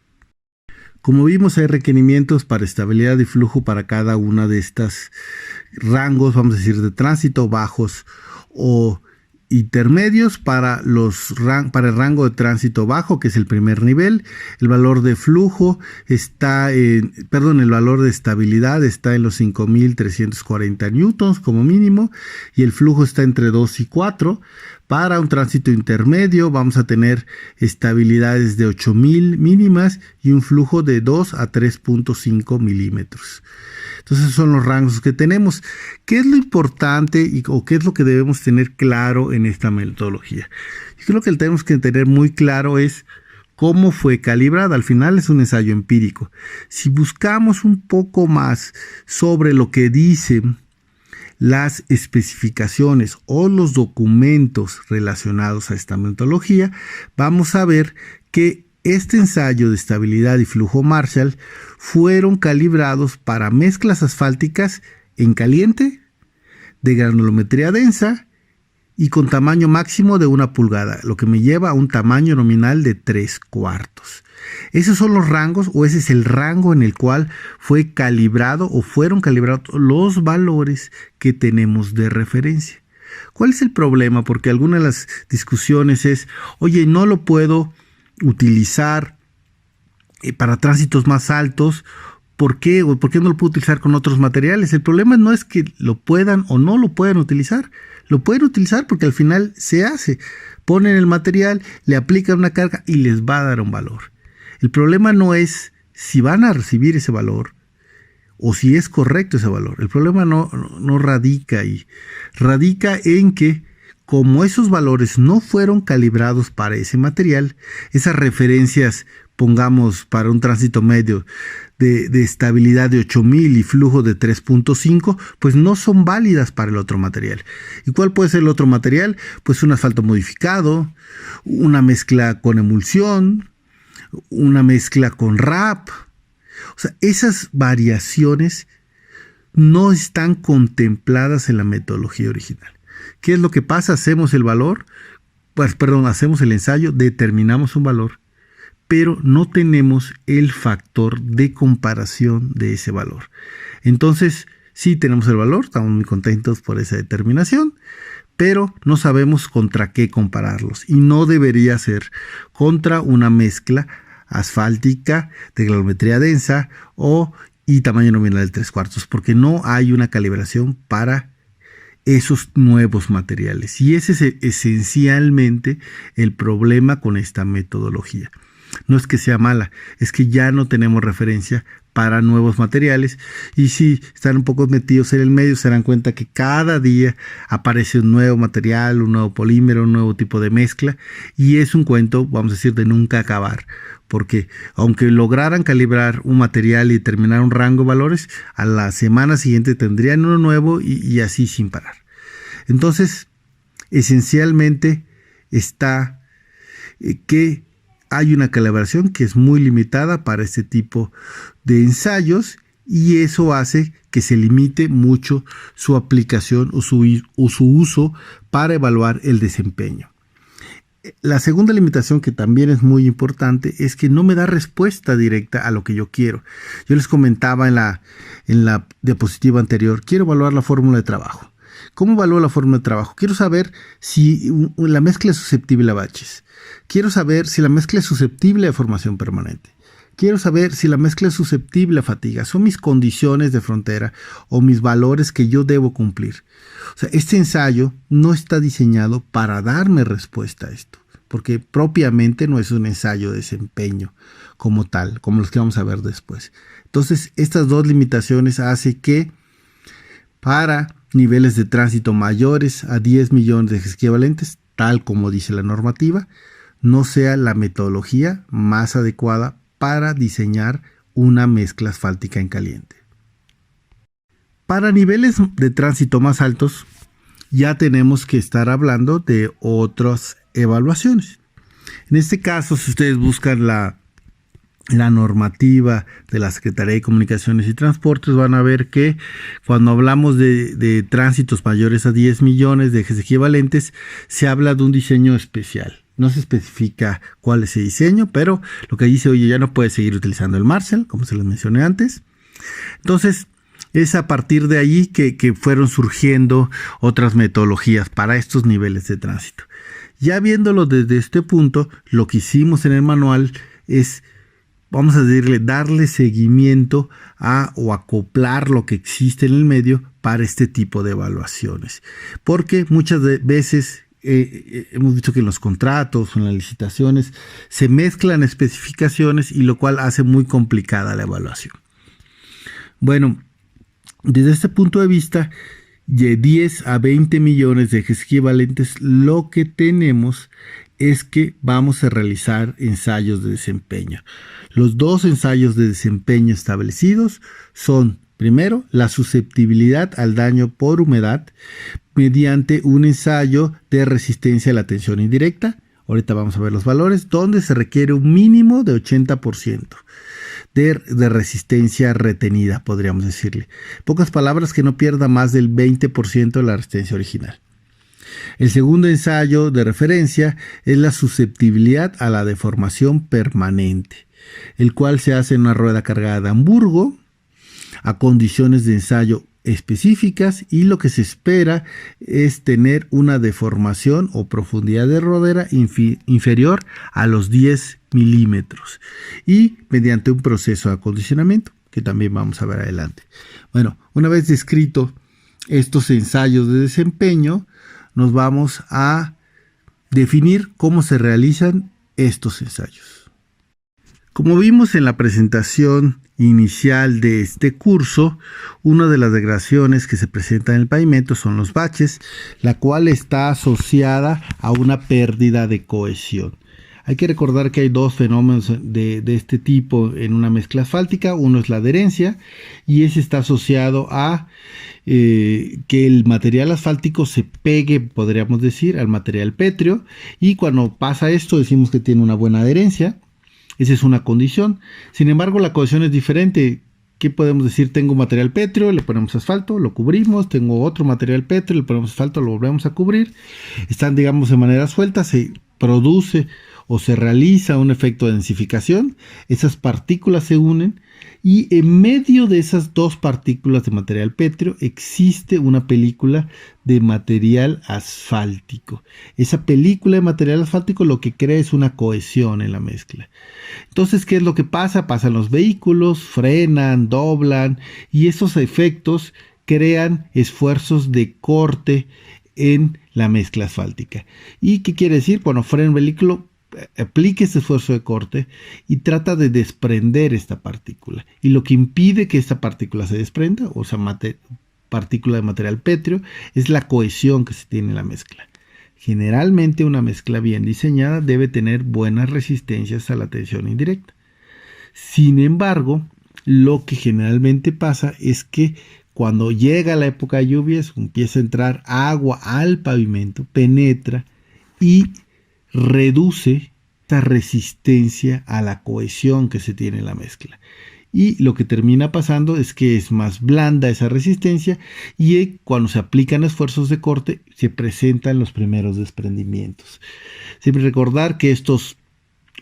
Como vimos, hay requerimientos para estabilidad y flujo para cada una de estas rangos, vamos a decir, de tránsito, bajos o intermedios. Para el rango de tránsito bajo, que es el primer nivel, el valor de flujo el valor de estabilidad está en los 5340 newtons como mínimo, y el flujo está entre 2 y 4. Para un tránsito intermedio vamos a tener estabilidades de 8000 mínimas y un flujo de 2 a 3.5 milímetros. Entonces esos son los rangos que tenemos. ¿Qué es lo importante o qué es lo que debemos tener claro en esta metodología? Yo creo que tenemos que tener muy claro es cómo fue calibrada. Al final es un ensayo empírico. Si buscamos un poco más sobre lo que dicen las especificaciones o los documentos relacionados a esta metodología, vamos a ver que este ensayo de estabilidad y flujo Marshall fueron calibrados para mezclas asfálticas en caliente, de granulometría densa y con tamaño máximo de 1 pulgada, lo que me lleva a un tamaño nominal de 3/4. Esos son los rangos, o ese es el rango en el cual fue calibrado o fueron calibrados los valores que tenemos de referencia. ¿Cuál es el problema? Porque alguna de las discusiones es, oye, no lo puedo utilizar para tránsitos más altos. ¿Por qué? ¿O por qué no lo puedo utilizar con otros materiales? El problema no es que lo puedan o no lo puedan utilizar. Lo pueden utilizar porque al final se hace. Ponen el material, le aplican una carga y les va a dar un valor. El problema no es si van a recibir ese valor o si es correcto ese valor. El problema no radica ahí. Radica en que como esos valores no fueron calibrados para ese material, esas referencias, pongamos para un tránsito medio de estabilidad de 8000 y flujo de 3.5, pues no son válidas para el otro material. ¿Y cuál puede ser el otro material? Pues un asfalto modificado, una mezcla con emulsión, una mezcla con RAP. O sea, esas variaciones no están contempladas en la metodología original. ¿Qué es lo que pasa? Hacemos el ensayo, determinamos un valor, pero no tenemos el factor de comparación de ese valor. Entonces, sí tenemos el valor, estamos muy contentos por esa determinación, pero no sabemos contra qué compararlos. Y no debería ser contra una mezcla asfáltica de granulometría densa y tamaño nominal del 3/4, porque no hay una calibración para esos nuevos materiales. Y ese es esencialmente el problema con esta metodología. No es que sea mala, es que ya no tenemos referencia para nuevos materiales, y si están un poco metidos en el medio se dan cuenta que cada día aparece un nuevo material, un nuevo polímero, un nuevo tipo de mezcla, y es un cuento, vamos a decir, de nunca acabar, porque aunque lograran calibrar un material y determinar un rango de valores, a la semana siguiente tendrían uno nuevo y así sin parar. Entonces, esencialmente está que hay una calibración que es muy limitada para este tipo de ensayos, y eso hace que se limite mucho su aplicación o su uso para evaluar el desempeño. La segunda limitación, que también es muy importante, es que no me da respuesta directa a lo que yo quiero. Yo les comentaba en la diapositiva anterior, quiero evaluar la fórmula de trabajo. ¿Cómo evalúo la fórmula de trabajo? Quiero saber si la mezcla es susceptible a baches. Quiero saber si la mezcla es susceptible a formación permanente. Quiero saber si la mezcla es susceptible a fatiga. Son mis condiciones de frontera o mis valores que yo debo cumplir. O sea, este ensayo no está diseñado para darme respuesta a esto, porque propiamente no es un ensayo de desempeño como tal, como los que vamos a ver después. Entonces, estas dos limitaciones hacen que para niveles de tránsito mayores a 10 millones de ejes equivalentes, tal como dice la normativa, no sea la metodología más adecuada para diseñar una mezcla asfáltica en caliente. Para niveles de tránsito más altos, ya tenemos que estar hablando de otras evaluaciones. En este caso, si ustedes buscan la normativa de la Secretaría de Comunicaciones y Transportes, van a ver que cuando hablamos de tránsitos mayores a 10 millones de ejes equivalentes, se habla de un diseño especial. No se especifica cuál es ese diseño, pero lo que dice, oye, ya no puedes seguir utilizando el Marcel, como se les mencioné antes. Entonces, es a partir de allí que fueron surgiendo otras metodologías para estos niveles de tránsito. Ya viéndolo desde este punto, lo que hicimos en el manual es, vamos a decirle, darle seguimiento o acoplar lo que existe en el medio para este tipo de evaluaciones. Porque muchas veces hemos visto que en los contratos o en las licitaciones se mezclan especificaciones, y lo cual hace muy complicada la evaluación. Bueno, desde este punto de vista, de 10 a 20 millones de ejes equivalentes, lo que tenemos es que vamos a realizar ensayos de desempeño. Los dos ensayos de desempeño establecidos son, primero, la susceptibilidad al daño por humedad mediante un ensayo de resistencia a la tensión indirecta. Ahorita vamos a ver los valores, donde se requiere un mínimo de 80% de resistencia retenida, podríamos decirle. Pocas palabras, que no pierda más del 20% de la resistencia original. El segundo ensayo de referencia es la susceptibilidad a la deformación permanente, el cual se hace en una rueda cargada de Hamburgo a condiciones de ensayo específicas, y lo que se espera es tener una deformación o profundidad de rodera inferior a los 10 milímetros, y mediante un proceso de acondicionamiento que también vamos a ver adelante. Bueno, una vez descrito estos ensayos de desempeño, nos vamos a definir cómo se realizan estos ensayos. Como vimos en la presentación inicial de este curso, una de las degradaciones que se presentan en el pavimento son los baches, la cual está asociada a una pérdida de cohesión. Hay que recordar que hay dos fenómenos de este tipo en una mezcla asfáltica. Uno es la adherencia, y ese está asociado a que el material asfáltico se pegue, podríamos decir, al material pétreo, y cuando pasa esto decimos que tiene una buena adherencia. Esa es una condición. Sin embargo, la cohesión es diferente. ¿qué podemos decir? Tengo material pétreo, le ponemos asfalto, lo cubrimos. Tengo otro material pétreo, le ponemos asfalto, lo volvemos a cubrir. Están, digamos, de manera suelta, se produce o se realiza un efecto de densificación. Esas partículas se unen y en medio de esas dos partículas de material pétreo existe una película de material asfáltico. Esa película de material asfáltico lo que crea es una cohesión en la mezcla. Entonces, ¿qué es lo que pasa? Pasan los vehículos, frenan, doblan y esos efectos crean esfuerzos de corte en la mezcla asfáltica. ¿Y qué quiere decir? Bueno, frena el vehículo, aplica este esfuerzo de corte y trata de desprender esta partícula. Y lo que impide que esta partícula se desprenda, o sea, partícula de material pétreo, es la cohesión que se tiene en la mezcla. Generalmente una mezcla bien diseñada debe tener buenas resistencias a la tensión indirecta. Sin embargo, lo que generalmente pasa es que cuando llega la época de lluvias, empieza a entrar agua al pavimento, penetra y reduce esta resistencia a la cohesión que se tiene en la mezcla. Y lo que termina pasando es que es más blanda esa resistencia y cuando se aplican esfuerzos de corte se presentan los primeros desprendimientos. Siempre recordar que estos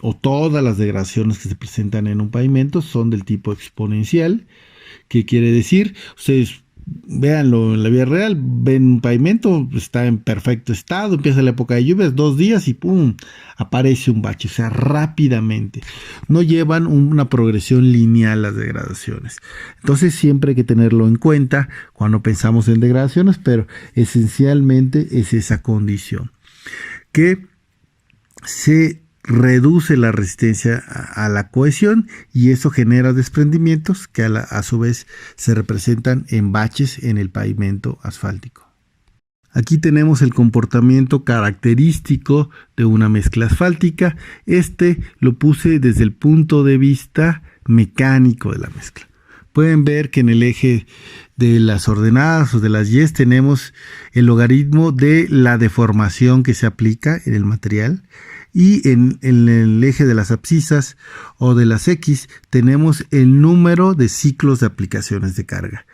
o todas las degradaciones que se presentan en un pavimento son del tipo exponencial. ¿Qué quiere decir? Ustedes véanlo en la vida real, ven un pavimento, está en perfecto estado, empieza la época de lluvias, 2 días y ¡pum!, aparece un bache, o sea, rápidamente. No llevan una progresión lineal las degradaciones. Entonces siempre hay que tenerlo en cuenta cuando pensamos en degradaciones, pero esencialmente es esa condición, que se reduce la resistencia a la cohesión y eso genera desprendimientos que a su vez se representan en baches en el pavimento asfáltico. Aquí tenemos el comportamiento característico de una mezcla asfáltica. Lo puse desde el punto de vista mecánico de la mezcla. Pueden ver que en el eje de las ordenadas o de las Y tenemos el logaritmo de la deformación que se aplica en el material. Y en el eje de las abscisas o de las X tenemos el número de ciclos de aplicaciones de carga.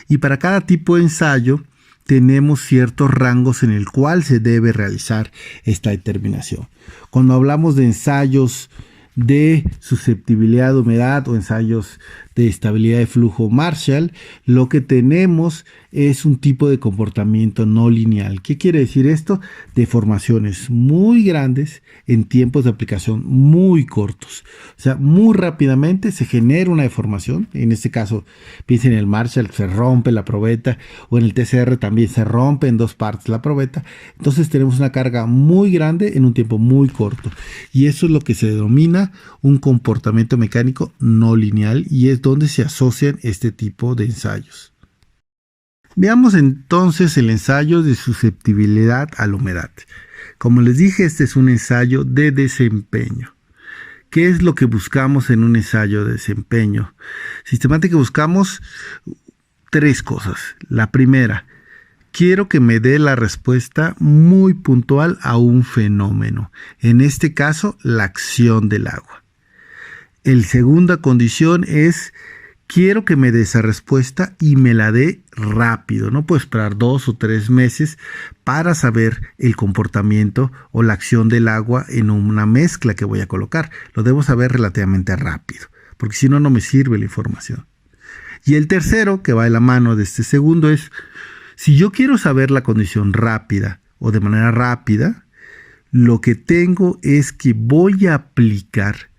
Y para cada tipo de ensayo tenemos ciertos rangos en el cual se debe realizar esta determinación. Cuando hablamos de ensayos de susceptibilidad de humedad o ensayos de estabilidad de flujo Marshall, lo que tenemos es un tipo de comportamiento no lineal. ¿Qué quiere decir esto? Deformaciones muy grandes en tiempos de aplicación muy cortos. O sea, muy rápidamente se genera una deformación. En este caso, piensen en el Marshall, se rompe la probeta, o en el TCR también se rompe en 2 partes la probeta. Entonces tenemos una carga muy grande en un tiempo muy corto. Y eso es lo que se denomina un comportamiento mecánico no lineal y es donde se asocian este tipo de ensayos. Veamos entonces el ensayo de susceptibilidad a la humedad. Como les dije, este es un ensayo de desempeño. ¿Qué es lo que buscamos en un ensayo de desempeño? Sistemáticamente buscamos 3 cosas. La primera, quiero que me dé la respuesta muy puntual a un fenómeno. En este caso, la acción del agua. La segunda condición es, quiero que me dé esa respuesta y me la dé rápido. No puedo esperar 2 o 3 meses para saber el comportamiento o la acción del agua en una mezcla que voy a colocar. Lo debo saber relativamente rápido, porque si no, no me sirve la información. Y el tercero, que va de la mano de este segundo, es, si yo quiero saber la condición rápida o de manera rápida, lo que tengo es que voy a aplicar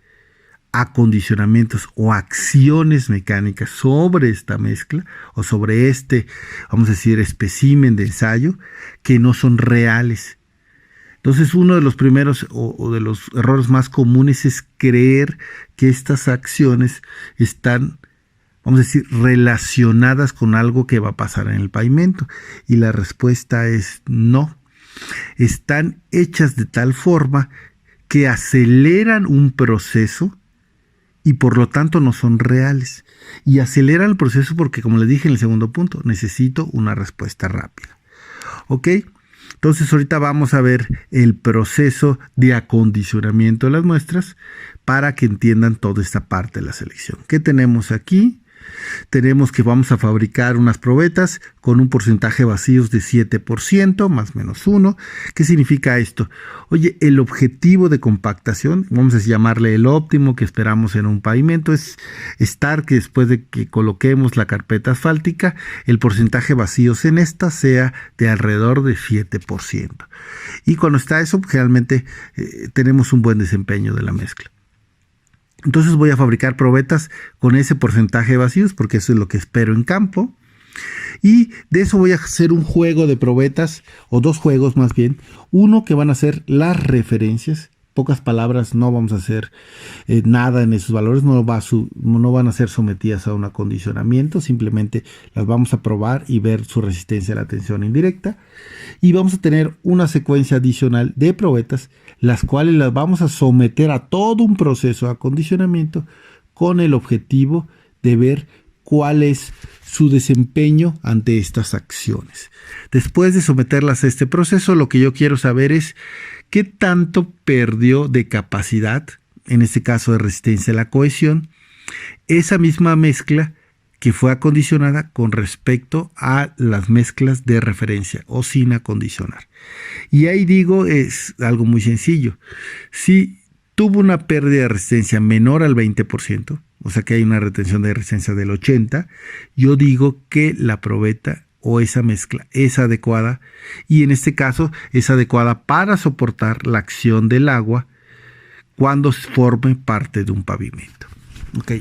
acondicionamientos o acciones mecánicas sobre esta mezcla o sobre este, vamos a decir, espécimen de ensayo que no son reales. Entonces, uno de los primeros o de los errores más comunes es creer que estas acciones están, vamos a decir, relacionadas con algo que va a pasar en el pavimento. Y la respuesta es no. Están hechas de tal forma que aceleran un proceso y por lo tanto no son reales. Y aceleran el proceso porque, como les dije en el segundo punto, necesito una respuesta rápida. ¿Ok? Entonces ahorita vamos a ver el proceso de acondicionamiento de las muestras para que entiendan toda esta parte de la selección. ¿Qué tenemos aquí? Tenemos que vamos a fabricar unas probetas con un porcentaje de vacíos de 7%, más menos 1. ¿Qué significa esto? Oye, el objetivo de compactación, vamos a llamarle el óptimo que esperamos en un pavimento, es estar que después de que coloquemos la carpeta asfáltica, el porcentaje de vacíos en esta sea de alrededor de 7%. Y cuando está eso, generalmente tenemos un buen desempeño de la mezcla. Entonces voy a fabricar probetas con ese porcentaje de vacíos porque eso es lo que espero en campo. Y de eso voy a hacer un juego de probetas, o dos juegos más bien. Uno que van a ser las referencias. Pocas palabras, no vamos a hacer nada en esos valores, no van a ser sometidas a un acondicionamiento, simplemente las vamos a probar y ver su resistencia a la tensión indirecta. Y vamos a tener una secuencia adicional de probetas, las cuales las vamos a someter a todo un proceso de acondicionamiento con el objetivo de ver cuál es su desempeño ante estas acciones. Después de someterlas a este proceso, lo que yo quiero saber es qué tanto perdió de capacidad, en este caso de resistencia a la cohesión, esa misma mezcla que fue acondicionada con respecto a las mezclas de referencia o sin acondicionar. Y ahí digo, es algo muy sencillo. Si tuvo una pérdida de resistencia menor al 20%, o sea que hay una retención de resistencia del 80%, yo digo que la probeta o esa mezcla es adecuada, y en este caso es adecuada para soportar la acción del agua cuando forme parte de un pavimento.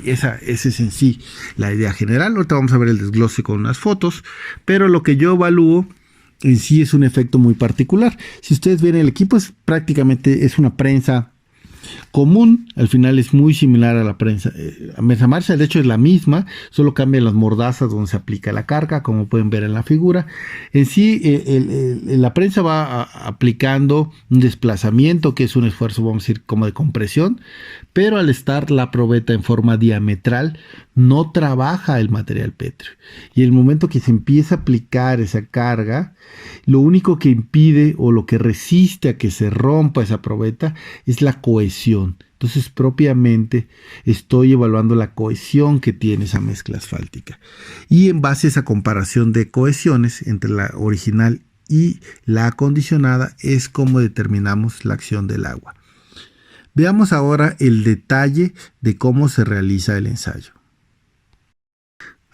Esa es en sí la idea general. Ahorita vamos a ver el desglose con unas fotos, pero lo que yo evalúo en sí es un efecto muy particular. Si ustedes ven el equipo, prácticamente es una prensa común, al final es muy similar a la prensa Marshall, de hecho es la misma, solo cambian las mordazas donde se aplica la carga, como pueden ver en la figura. En sí, la prensa va aplicando un desplazamiento, que es un esfuerzo, vamos a decir, como de compresión, pero al estar la probeta en forma diametral, no trabaja el material pétreo. Y el momento que se empieza a aplicar esa carga, lo único que impide o lo que resiste a que se rompa esa probeta es la cohesión. Entonces, propiamente estoy evaluando la cohesión que tiene esa mezcla asfáltica. Y en base a esa comparación de cohesiones entre la original y la acondicionada es como determinamos la acción del agua. Veamos ahora el detalle de cómo se realiza el ensayo.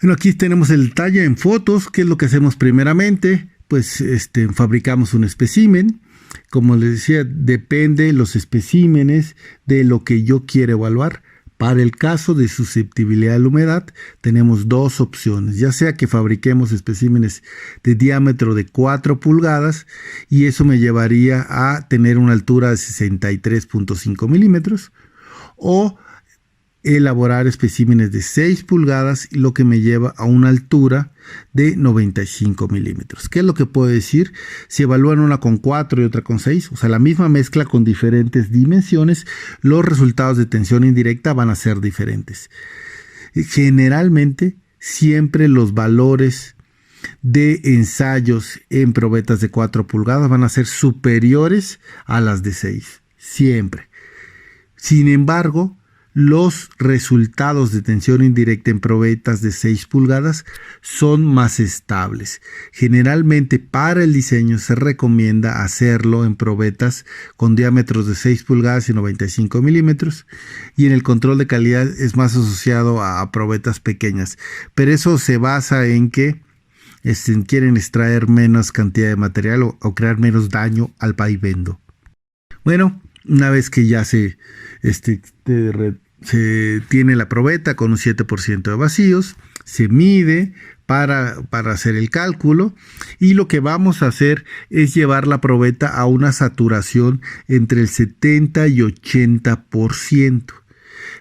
Bueno, aquí tenemos el detalle en fotos. ¿Qué es lo que hacemos primeramente? Pues fabricamos un espécimen. Como les decía, depende los especímenes de lo que yo quiero evaluar. Para el caso de susceptibilidad a la humedad, tenemos dos opciones, ya sea que fabriquemos especímenes de diámetro de 4 pulgadas y eso me llevaría a tener una altura de 63.5 milímetros, o elaborar especímenes de 6 pulgadas, lo que me lleva a una altura de 95 milímetros. ¿Qué es lo que puedo decir? Si evalúan una con 4 y otra con 6, o sea, la misma mezcla con diferentes dimensiones, los resultados de tensión indirecta van a ser diferentes. Generalmente, siempre los valores de ensayos en probetas de 4 pulgadas van a ser superiores a las de 6, siempre. Sin embargo, los resultados de tensión indirecta en probetas de 6 pulgadas son más estables. Generalmente para el diseño se recomienda hacerlo en probetas con diámetros de 6 pulgadas y 95 milímetros, y en el control de calidad es más asociado a probetas pequeñas, pero eso se basa en que quieren extraer menos cantidad de material o crear menos daño al pavimento. Bueno, una vez que ya se tiene la probeta con un 7% de vacíos, se mide para hacer el cálculo, y lo que vamos a hacer es llevar la probeta a una saturación entre el 70 y 80%.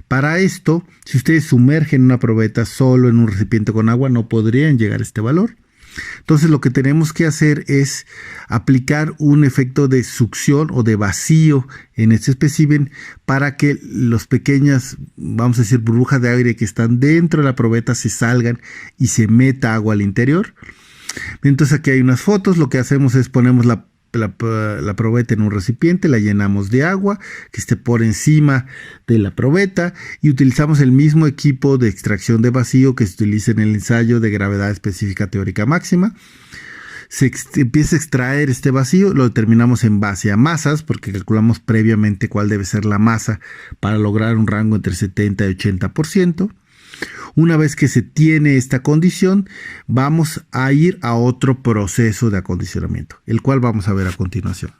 Para esto, si ustedes sumergen una probeta solo en un recipiente con agua, no podrían llegar a este valor. Entonces lo que tenemos que hacer es aplicar un efecto de succión o de vacío en este espécimen para que las pequeñas, vamos a decir, burbujas de aire que están dentro de la probeta se salgan y se meta agua al interior. Entonces aquí hay unas fotos. Lo que hacemos es ponemos la la probeta en un recipiente, la llenamos de agua que esté por encima de la probeta y utilizamos el mismo equipo de extracción de vacío que se utiliza en el ensayo de gravedad específica teórica máxima. Se empieza a extraer este vacío, lo determinamos en base a masas, porque calculamos previamente cuál debe ser la masa para lograr un rango entre 70 y 80%. Una vez que se tiene esta condición, vamos a ir a otro proceso de acondicionamiento, el cual vamos a ver a continuación.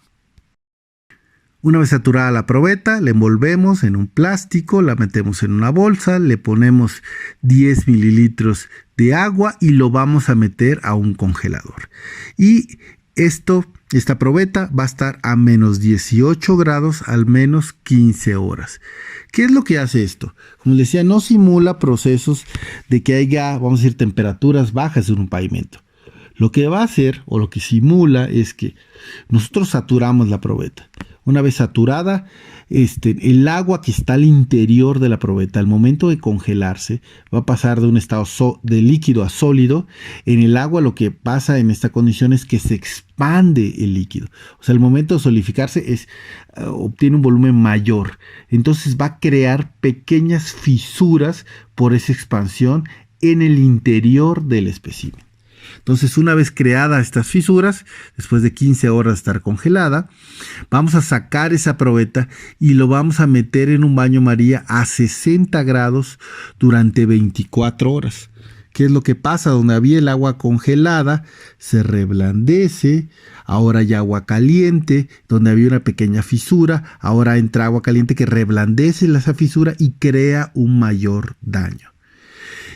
Una vez saturada la probeta, la envolvemos en un plástico, la metemos en una bolsa, le ponemos 10 mililitros de agua y lo vamos a meter a un congelador. Y esta probeta va a estar a menos 18 grados al menos 15 horas. ¿Qué es lo que hace esto? Como les decía, no simula procesos de que haya, vamos a decir, temperaturas bajas en un pavimento. Lo que va a hacer o lo que simula es que nosotros saturamos la probeta. Una vez saturada, el agua que está al interior de la probeta, al momento de congelarse, va a pasar de un estado de líquido a sólido. En el agua lo que pasa en esta condición es que se expande el líquido. O sea, al momento de solidificarse obtiene un volumen mayor. Entonces va a crear pequeñas fisuras por esa expansión en el interior del espécimen. Entonces, una vez creadas estas fisuras, después de 15 horas de estar congelada, vamos a sacar esa probeta y lo vamos a meter en un baño María a 60 grados durante 24 horas. ¿Qué es lo que pasa? Donde había el agua congelada, se reblandece, ahora hay agua caliente, donde había una pequeña fisura, ahora entra agua caliente que reblandece esa fisura y crea un mayor daño.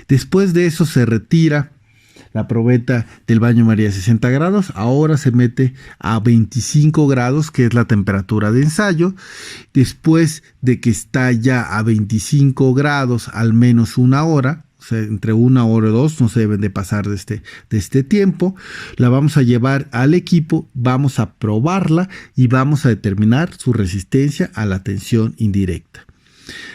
Después de eso se retira la probeta del baño María a 60 grados, ahora se mete a 25 grados, que es la temperatura de ensayo. Después de que está ya a 25 grados al menos una hora, o sea, entre una hora o dos, no se deben de pasar de este tiempo, la vamos a llevar al equipo, vamos a probarla y vamos a determinar su resistencia a la tensión indirecta.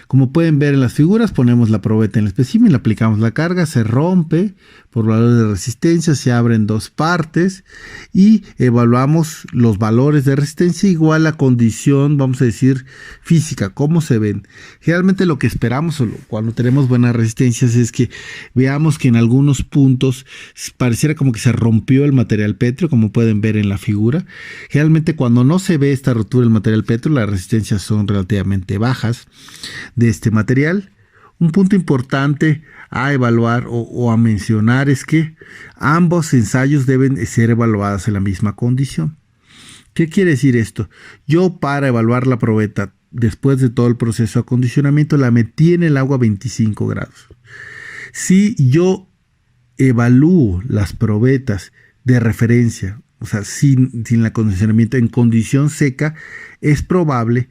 Como pueden ver en las figuras, ponemos la probeta en el espécimen, le aplicamos la carga, se rompe por valores de resistencia, se abre en dos partes y evaluamos los valores de resistencia igual a condición, vamos a decir, física, cómo se ven. Generalmente lo que esperamos cuando tenemos buenas resistencias es que veamos que en algunos puntos pareciera como que se rompió el material pétreo, como pueden ver en la figura. Generalmente cuando no se ve esta rotura del material pétreo, las resistencias son relativamente bajas de este material. Un punto importante a evaluar o a mencionar es que ambos ensayos deben ser evaluados en la misma condición. ¿Qué quiere decir esto? Yo, para evaluar la probeta después de todo el proceso de acondicionamiento, la metí en el agua a 25 grados. Si yo evalúo las probetas de referencia, o sea, sin el acondicionamiento, en condición seca, es probable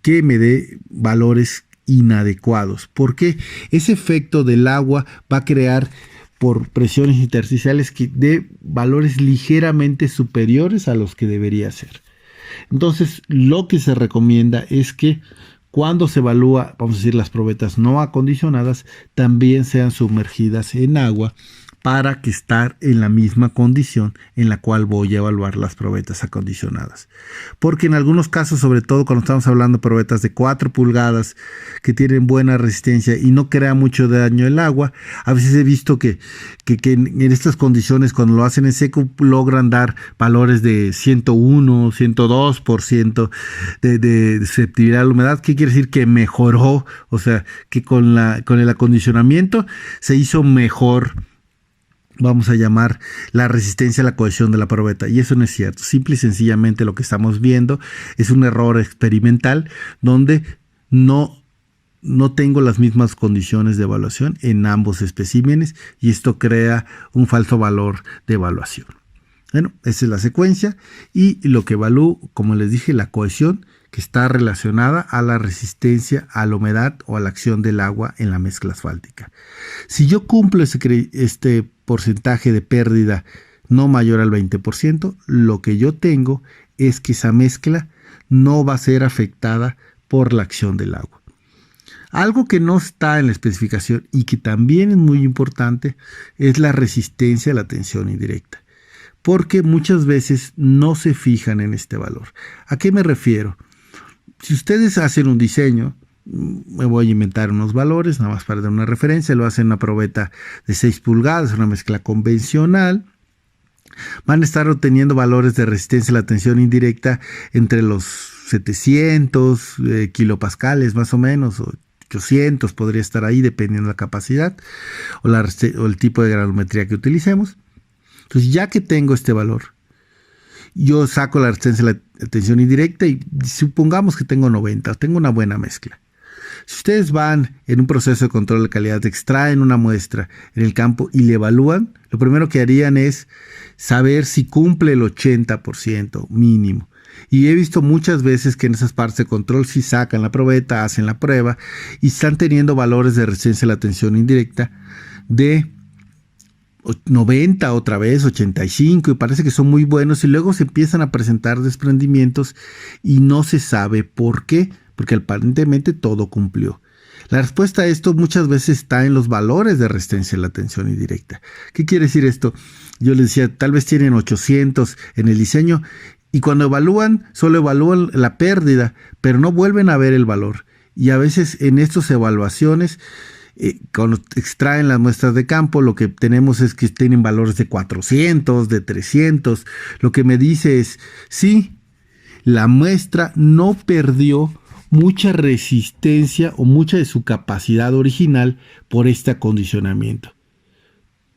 que me dé valores inadecuados, porque ese efecto del agua va a crear por presiones intersticiales que dé valores ligeramente superiores a los que debería ser. Entonces, lo que se recomienda es que cuando se evalúa, vamos a decir, las probetas no acondicionadas, también sean sumergidas en agua para que estar en la misma condición en la cual voy a evaluar las probetas acondicionadas. Porque en algunos casos, sobre todo cuando estamos hablando de probetas de 4 pulgadas que tienen buena resistencia y no crea mucho daño el agua, a veces he visto que en estas condiciones, cuando lo hacen en seco, logran dar valores de 101, 102% de susceptibilidad a la humedad. ¿Qué quiere decir? Que mejoró, o sea, que con el acondicionamiento se hizo mejor, vamos a llamar, la resistencia a la cohesión de la probeta, y eso no es cierto. Simple y sencillamente lo que estamos viendo es un error experimental donde no tengo las mismas condiciones de evaluación en ambos especímenes y esto crea un falso valor de evaluación. Bueno, esa es la secuencia y lo que evalúo, como les dije, la cohesión que está relacionada a la resistencia a la humedad o a la acción del agua en la mezcla asfáltica. Si yo cumplo este porcentaje de pérdida no mayor al 20%, lo que yo tengo es que esa mezcla no va a ser afectada por la acción del agua. Algo que no está en la especificación y que también es muy importante es la resistencia a la tensión indirecta. porque muchas veces no se fijan en este valor. ¿A qué me refiero? Si ustedes hacen un diseño, me voy a inventar unos valores, nada más para dar una referencia, lo hacen en una probeta de 6 pulgadas, una mezcla convencional, van a estar obteniendo valores de resistencia a la tensión indirecta entre los 700 kilopascales más o menos, o 800 podría estar ahí dependiendo de la capacidad o el tipo de granulometría que utilicemos. Entonces, ya que tengo este valor, yo saco la resistencia a la tensión indirecta y supongamos que tengo 90, tengo una buena mezcla. Si ustedes van en un proceso de control de calidad, extraen una muestra en el campo y le evalúan, lo primero que harían es saber si cumple el 80% mínimo. Y he visto muchas veces que en esas partes de control sí sacan la probeta, hacen la prueba y están teniendo valores de resistencia a la tensión indirecta de 90 otra vez, 85, y parece que son muy buenos, y luego se empiezan a presentar desprendimientos y no se sabe por qué, porque aparentemente todo cumplió. La respuesta a esto muchas veces está en los valores de resistencia a la tensión indirecta. ¿Qué quiere decir esto? Yo les decía, tal vez tienen 800 en el diseño y cuando evalúan, solo evalúan la pérdida, pero no vuelven a ver el valor. Y a veces en estas evaluaciones, cuando extraen las muestras de campo, lo que tenemos es que tienen valores de 400, de 300. Lo que me dice es, sí, la muestra no perdió mucha resistencia o mucha de su capacidad original por este acondicionamiento.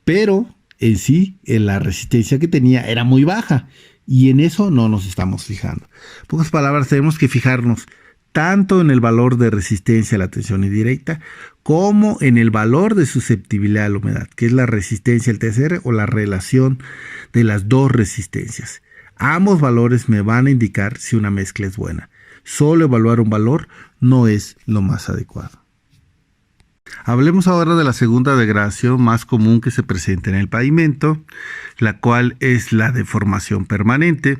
Pero en sí, la resistencia que tenía era muy baja y en eso no nos estamos fijando. En pocas palabras, tenemos que fijarnos tanto en el valor de resistencia a la tensión indirecta como en el valor de susceptibilidad a la humedad, que es la resistencia al TSR o la relación de las dos resistencias. Ambos valores me van a indicar si una mezcla es buena. Solo evaluar un valor no es lo más adecuado. Hablemos ahora de la segunda degradación más común que se presenta en el pavimento, la cual es la deformación permanente.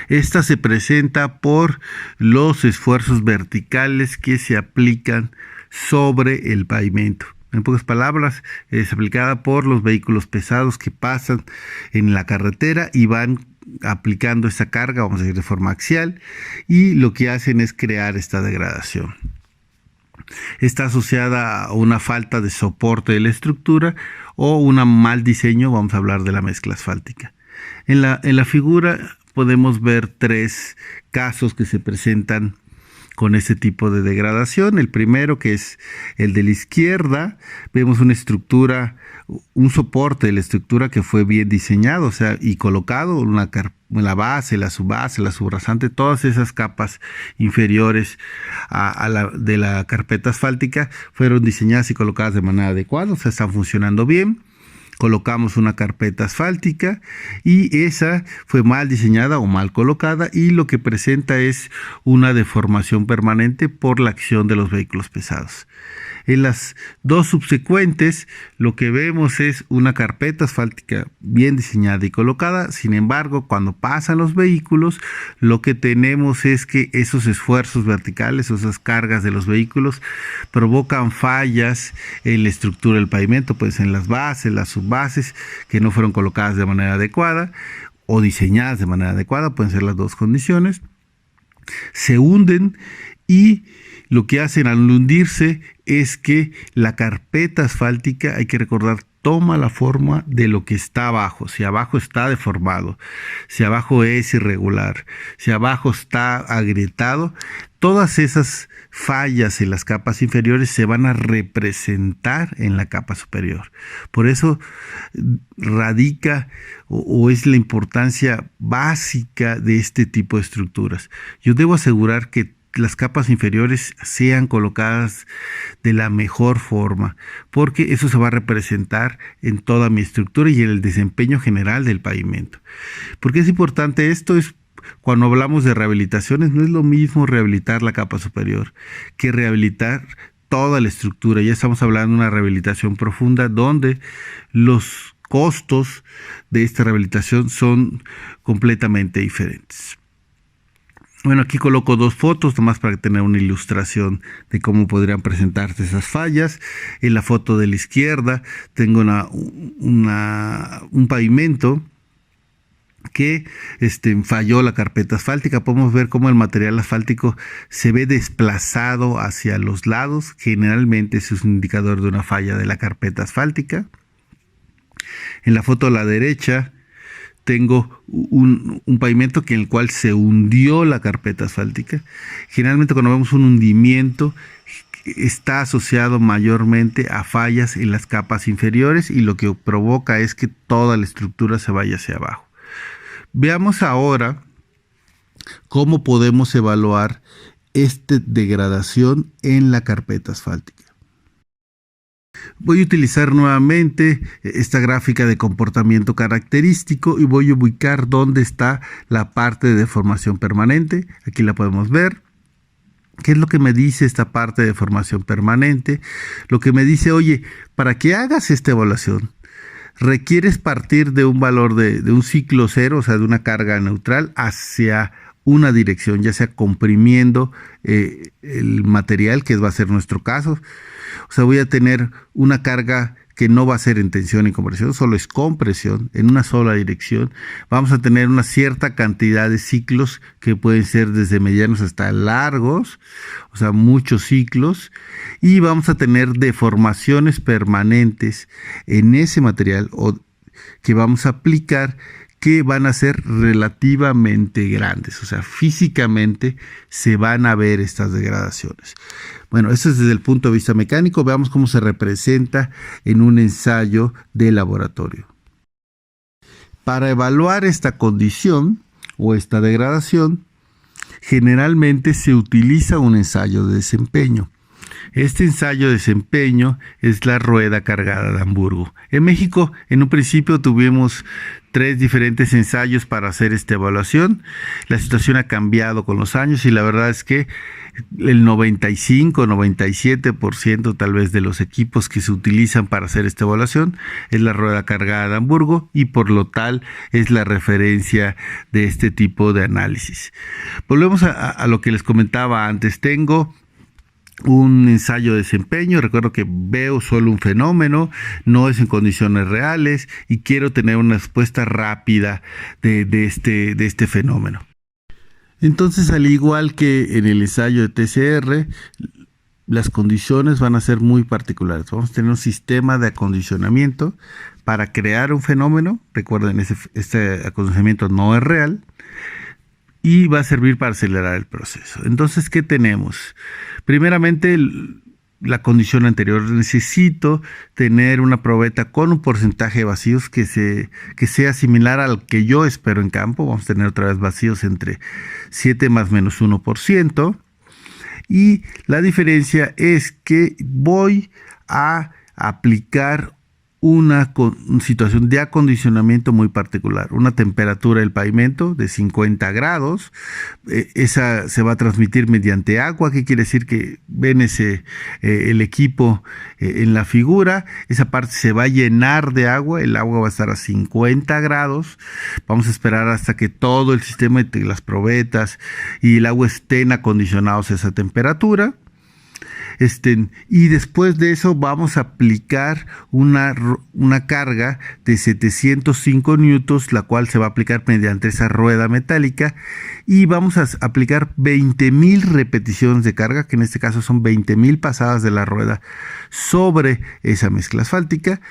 Esta se presenta por los esfuerzos verticales que se aplican sobre el pavimento. En pocas palabras, es aplicada por los vehículos pesados que pasan en la carretera y van aplicando esa carga, vamos a decir, de forma axial, y lo que hacen es crear esta degradación. Está asociada a una falta de soporte de la estructura o un mal diseño, vamos a hablar de la mezcla asfáltica. En la figura podemos ver 3 casos que se presentan con este tipo de degradación. El primero, que es el de la izquierda, vemos una estructura, un soporte de la estructura que fue bien diseñado, o sea, y colocado, la base, la subbase, la subrasante, todas esas capas inferiores de la carpeta asfáltica fueron diseñadas y colocadas de manera adecuada, o sea, están funcionando bien. Colocamos una carpeta asfáltica y esa fue mal diseñada o mal colocada y lo que presenta es una deformación permanente por la acción de los vehículos pesados. En las 2 subsecuentes lo que vemos es una carpeta asfáltica bien diseñada y colocada. Sin embargo, cuando pasan los vehículos, lo que tenemos es que esos esfuerzos verticales o esas cargas de los vehículos provocan fallas en la estructura del pavimento, pues en las bases, las subbases que no fueron colocadas de manera adecuada o diseñadas de manera adecuada, pueden ser las 2 condiciones, se hunden y lo que hacen al hundirse es que la carpeta asfáltica, hay que recordar, toma la forma de lo que está abajo. Si abajo está deformado, si abajo es irregular, si abajo está agrietado, todas esas fallas en las capas inferiores se van a representar en la capa superior. Por eso radica o es la importancia básica de este tipo de estructuras. Yo debo asegurar que las capas inferiores sean colocadas de la mejor forma, porque eso se va a representar en toda mi estructura y en el desempeño general del pavimento. ¿Por qué es importante esto? Es cuando hablamos de rehabilitaciones, no es lo mismo rehabilitar la capa superior que rehabilitar toda la estructura. Ya estamos hablando de una rehabilitación profunda donde los costos de esta rehabilitación son completamente diferentes. Bueno, aquí coloco 2 fotos, nomás para tener una ilustración de cómo podrían presentarse esas fallas. En la foto de la izquierda tengo un pavimento que falló la carpeta asfáltica. Podemos ver cómo el material asfáltico se ve desplazado hacia los lados. Generalmente eso es un indicador de una falla de la carpeta asfáltica. En la foto a la derecha tengo un pavimento en el cual se hundió la carpeta asfáltica. Generalmente cuando vemos un hundimiento está asociado mayormente a fallas en las capas inferiores y lo que provoca es que toda la estructura se vaya hacia abajo. Veamos ahora cómo podemos evaluar esta degradación en la carpeta asfáltica. Voy a utilizar nuevamente esta gráfica de comportamiento característico y voy a ubicar dónde está la parte de deformación permanente. Aquí la podemos ver. ¿Qué es lo que me dice esta parte de deformación permanente? Lo que me dice, oye, para que hagas esta evaluación, requieres partir de un valor de un ciclo cero, o sea, de una carga neutral, hacia una dirección, ya sea comprimiendo el material, que va a ser nuestro caso. O sea, voy a tener una carga que no va a ser en tensión y compresión, solo es compresión en una sola dirección. Vamos a tener una cierta cantidad de ciclos que pueden ser desde medianos hasta largos, o sea, muchos ciclos, y vamos a tener deformaciones permanentes en ese material que vamos a aplicar, que van a ser relativamente grandes, o sea, físicamente se van a ver estas degradaciones. Bueno, eso es desde el punto de vista mecánico. Veamos cómo se representa en un ensayo de laboratorio. Para evaluar esta condición o esta degradación, generalmente se utiliza un ensayo de desempeño. Este ensayo de desempeño es la rueda cargada de Hamburgo. En México, en un principio tuvimos 3 diferentes ensayos para hacer esta evaluación. La situación ha cambiado con los años y la verdad es que el 95-97% tal vez de los equipos que se utilizan para hacer esta evaluación es la rueda cargada de Hamburgo y por lo tal es la referencia de este tipo de análisis. Volvemos a lo que les comentaba antes. Tengo un ensayo de desempeño, recuerdo que veo solo un fenómeno, no es en condiciones reales y quiero tener una respuesta rápida de este fenómeno. Entonces, al igual que en el ensayo de TCR, las condiciones van a ser muy particulares. Vamos a tener un sistema de acondicionamiento para crear un fenómeno. Recuerden, este acondicionamiento no es real y va a servir para acelerar el proceso. Entonces, ¿qué tenemos? Primeramente, la condición anterior. Necesito tener una probeta con un porcentaje de vacíos que sea similar al que yo espero en campo. Vamos a tener otra vez vacíos entre 7 más menos 1%. Y la diferencia es que voy a aplicar una situación de acondicionamiento muy particular, una temperatura del pavimento de 50 grados, esa se va a transmitir mediante agua. ¿Qué quiere decir? Que ven el equipo en la figura, esa parte se va a llenar de agua, el agua va a estar a 50 grados, vamos a esperar hasta que todo el sistema de las probetas y el agua estén acondicionados a esa temperatura. Y después de eso vamos a aplicar una carga de 705 newtons, la cual se va a aplicar mediante esa rueda metálica, y vamos a aplicar 20,000 repeticiones de carga, que en este caso son 20,000 pasadas de la rueda sobre esa mezcla asfáltica,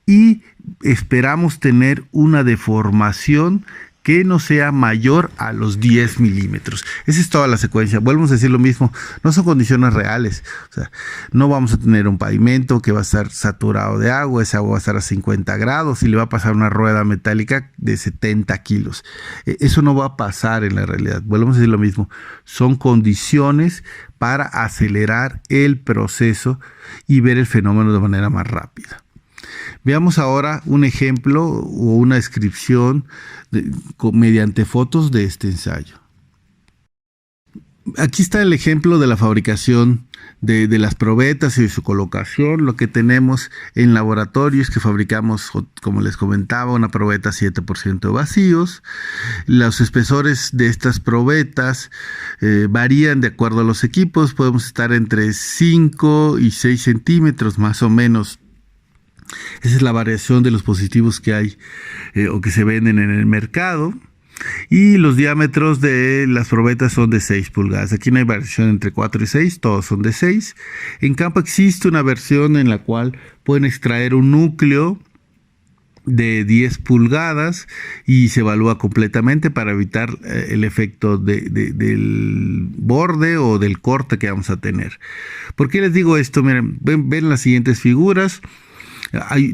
y esperamos tener una deformación que no sea mayor a los 10 milímetros. Esa es toda la secuencia. Volvemos a decir lo mismo, no son condiciones reales. O sea, no vamos a tener un pavimento que va a estar saturado de agua, ese agua va a estar a 50 grados y le va a pasar una rueda metálica de 70 kilos. Eso no va a pasar en la realidad. Volvemos a decir lo mismo, son condiciones para acelerar el proceso y ver el fenómeno de manera más rápida. Veamos ahora un ejemplo o una descripción mediante fotos de este ensayo. Aquí está el ejemplo de la fabricación de las probetas y de su colocación. Lo que tenemos en laboratorio es que fabricamos, como les comentaba, una probeta 7% vacíos. Los espesores de estas probetas varían de acuerdo a los equipos. Podemos estar entre 5 y 6 centímetros más o menos Esa es la variación de los positivos que hay o que se venden en el mercado. Y los diámetros de las probetas son de 6 pulgadas. Aquí no hay variación entre 4 y 6, todos son de 6. En campo existe una versión en la cual pueden extraer un núcleo de 10 pulgadas y se evalúa completamente para evitar el efecto del borde o del corte que vamos a tener. ¿Por qué les digo esto? Miren, ven las siguientes figuras.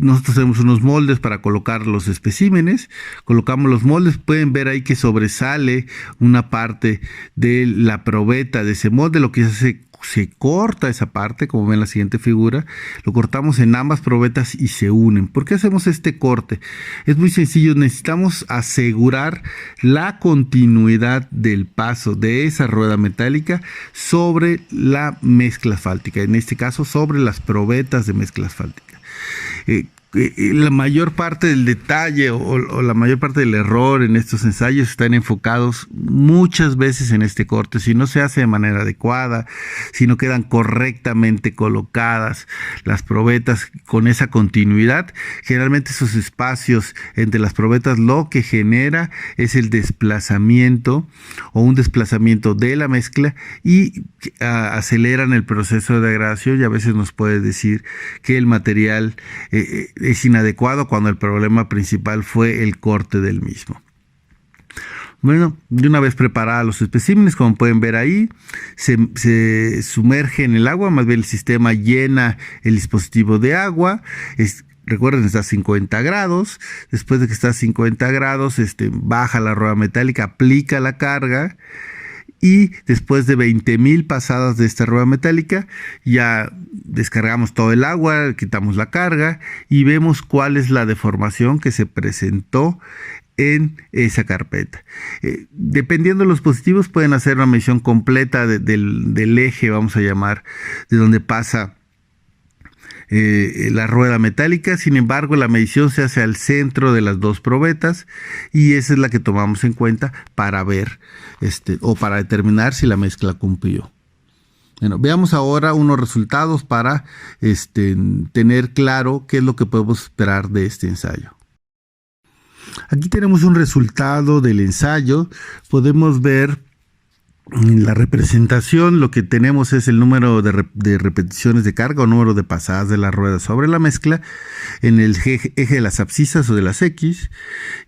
Nosotros tenemos unos moldes para colocar los especímenes, colocamos los moldes, pueden ver ahí que sobresale una parte de la probeta de ese molde. Lo que se corta esa parte, como ven en la siguiente figura, lo cortamos en ambas probetas y se unen. ¿Por qué hacemos este corte? Es muy sencillo, necesitamos asegurar la continuidad del paso de esa rueda metálica sobre la mezcla asfáltica, en este caso sobre las probetas de mezcla asfáltica. La mayor parte del detalle o la mayor parte del error en estos ensayos están enfocados muchas veces en este corte. Si no se hace de manera adecuada, si no quedan correctamente colocadas las probetas con esa continuidad, generalmente esos espacios entre las probetas lo que genera es el desplazamiento o un desplazamiento de la mezcla y aceleran el proceso de degradación, y a veces nos puede decir que el material es inadecuado cuando el problema principal fue el corte del mismo. Bueno, de una vez preparados los especímenes, como pueden ver ahí, se sumerge en el agua, más bien el sistema llena el dispositivo de agua. Recuerden, está a 50 grados. Después de que está a 50 grados, baja la rueda metálica, aplica la carga. Y después de 20,000 pasadas de esta rueda metálica, ya descargamos todo el agua, quitamos la carga y vemos cuál es la deformación que se presentó en esa carpeta. Dependiendo de los positivos, pueden hacer una medición completa del eje, vamos a llamar, de donde pasa la rueda metálica. Sin embargo, la medición se hace al centro de las dos probetas y esa es la que tomamos en cuenta para ver o para determinar si la mezcla cumplió. Bueno, veamos ahora unos resultados para tener claro qué es lo que podemos esperar de este ensayo. Aquí tenemos un resultado del ensayo. Podemos ver en la representación, lo que tenemos es el número de repeticiones de carga o número de pasadas de la rueda sobre la mezcla en el eje de las abscisas o de las X,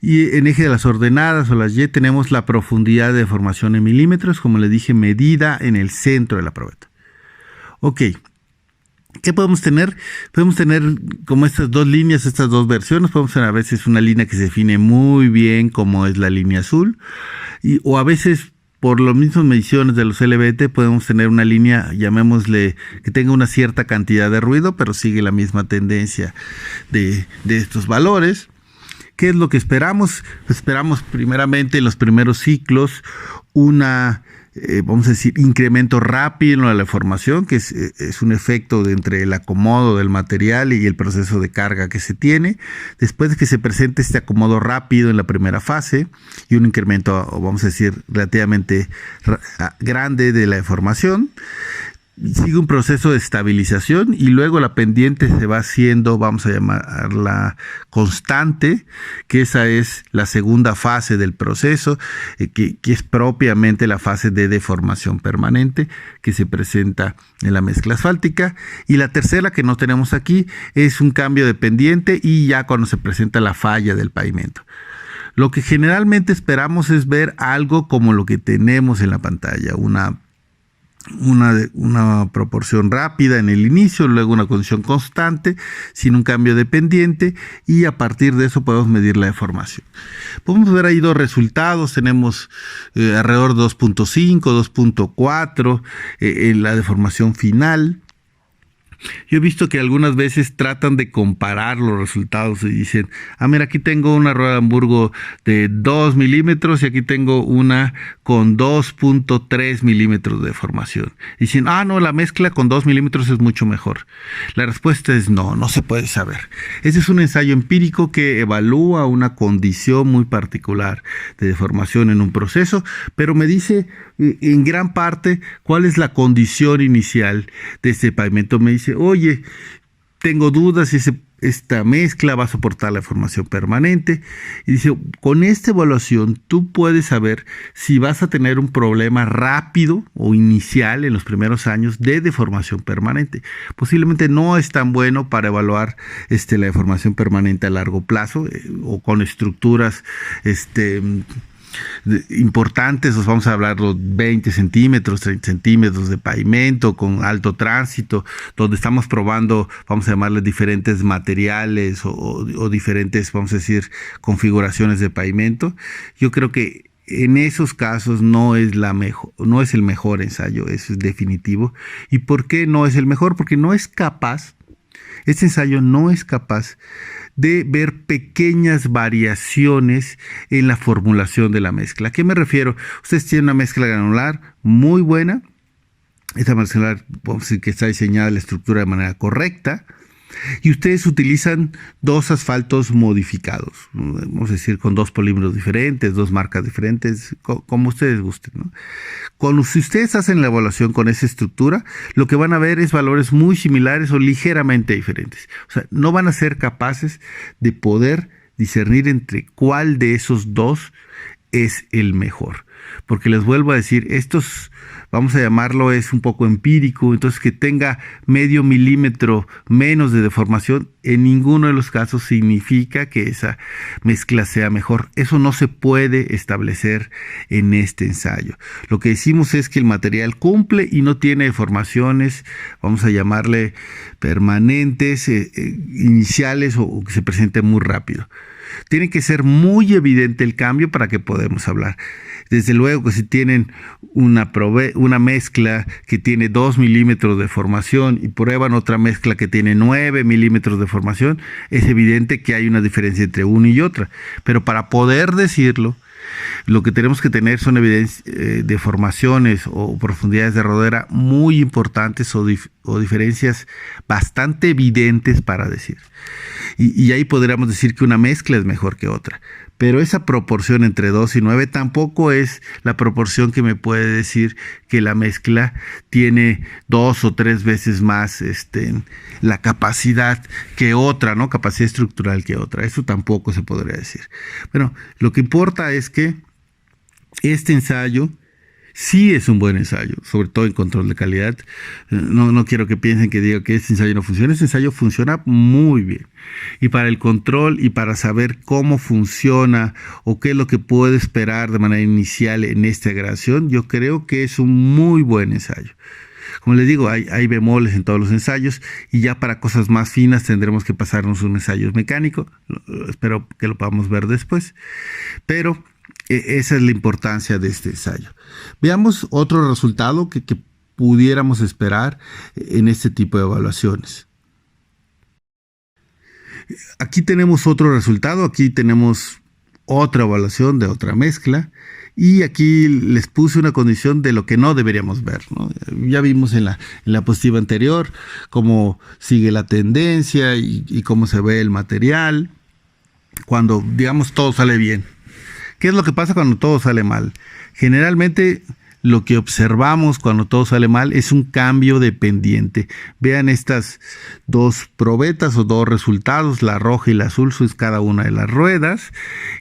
y en eje de las ordenadas o las Y tenemos la profundidad de deformación en milímetros, como le dije, medida en el centro de la probeta. Ok. ¿Qué podemos tener? Podemos tener como estas dos líneas, estas dos versiones. Podemos tener a veces una línea que se define muy bien, como es la línea azul, o a veces por las mismas mediciones de los LVT podemos tener una línea, llamémosle, que tenga una cierta cantidad de ruido, pero sigue la misma tendencia de estos valores. ¿Qué es lo que esperamos? Esperamos primeramente en los primeros ciclos vamos a decir, incremento rápido en la deformación, que es un efecto entre el acomodo del material y el proceso de carga que se tiene. Después de que se presente este acomodo rápido en la primera fase y un incremento, vamos a decir, relativamente grande de la deformación, sigue un proceso de estabilización y luego la pendiente se va haciendo, vamos a llamarla constante, que esa es la segunda fase del proceso, que es propiamente la fase de deformación permanente que se presenta en la mezcla asfáltica. Y la tercera, que no tenemos aquí, es un cambio de pendiente y ya cuando se presenta la falla del pavimento. Lo que generalmente esperamos es ver algo como lo que tenemos en la pantalla, una proporción rápida en el inicio, luego una condición constante sin un cambio de pendiente, y a partir de eso podemos medir la deformación. Podemos ver ahí dos resultados. Tenemos alrededor de 2.5, 2.4 en la deformación final. Yo he visto que algunas veces tratan de comparar los resultados y dicen, mira, aquí tengo una rueda de Hamburgo de 2 milímetros y aquí tengo una con 2.3 milímetros de deformación. Y dicen, no, la mezcla con 2 milímetros es mucho mejor. La respuesta es no se puede saber. Ese es un ensayo empírico que evalúa una condición muy particular de deformación en un proceso, pero me dice en gran parte cuál es la condición inicial de este pavimento. Me dice, oye, tengo dudas si ese esta mezcla va a soportar la deformación permanente. Y dice, con esta evaluación tú puedes saber si vas a tener un problema rápido o inicial en los primeros años de deformación permanente. Posiblemente no es tan bueno para evaluar la deformación permanente a largo plazo o con estructuras importantes. Os vamos a hablar de 20 centímetros, 30 centímetros de pavimento con alto tránsito, donde estamos probando, vamos a llamarles diferentes materiales o diferentes, vamos a decir, configuraciones de pavimento. Yo creo que en esos casos no es el mejor ensayo, eso es definitivo. ¿Y por qué no es el mejor? Porque este ensayo no es capaz de ver pequeñas variaciones en la formulación de la mezcla. ¿A qué me refiero? Ustedes tienen una mezcla granular muy buena. Esta mezcla, vamos a decir que está diseñada la estructura de manera correcta. Y ustedes utilizan 2 asfaltos modificados, vamos a decir con 2 polímeros diferentes, 2 marcas diferentes, como ustedes gusten, ¿no? Si ustedes hacen la evaluación con esa estructura, lo que van a ver es valores muy similares o ligeramente diferentes. O sea, no van a ser capaces de poder discernir entre cuál de esos 2 es el mejor. Porque les vuelvo a decir, estos, vamos a llamarlo, es un poco empírico, entonces que tenga medio milímetro menos de deformación, en ninguno de los casos significa que esa mezcla sea mejor. Eso no se puede establecer en este ensayo. Lo que decimos es que el material cumple y no tiene deformaciones, vamos a llamarle permanentes, iniciales o que se presenten muy rápido. Tiene que ser muy evidente el cambio para que podamos hablar. Desde luego que si tienen una mezcla que tiene 2 milímetros de formación y prueban otra mezcla que tiene 9 milímetros de formación, es evidente que hay una diferencia entre una y otra. Pero para poder decirlo, lo que tenemos que tener son deformaciones o profundidades de rodera muy importantes o diferencias bastante evidentes para decir. Y ahí podríamos decir que una mezcla es mejor que otra. Pero esa proporción entre 2 y 9 tampoco es la proporción que me puede decir que la mezcla tiene 2 o 3 veces más la capacidad que otra, ¿no? Capacidad estructural que otra. Eso tampoco se podría decir. Bueno, lo que importa es que este ensayo sí es un buen ensayo, sobre todo en control de calidad. No quiero que piensen que digo que este ensayo no funciona. Este ensayo funciona muy bien. Y para el control y para saber cómo funciona o qué es lo que puedo esperar de manera inicial en esta gradación, yo creo que es un muy buen ensayo. Como les digo, hay bemoles en todos los ensayos y ya para cosas más finas tendremos que pasarnos un ensayo mecánico. Espero que lo podamos ver después. Pero esa es la importancia de este ensayo. Veamos otro resultado que pudiéramos esperar en este tipo de evaluaciones. Aquí tenemos otro resultado, aquí tenemos otra evaluación de otra mezcla y aquí les puse una condición de lo que no deberíamos ver, ¿no? Ya vimos en la diapositiva anterior cómo sigue la tendencia y cómo se ve el material cuando, digamos, todo sale bien. ¿Qué es lo que pasa cuando todo sale mal? Generalmente lo que observamos cuando todo sale mal es un cambio de pendiente. Vean estas 2 probetas o 2 resultados, la roja y la azul, es cada una de las ruedas.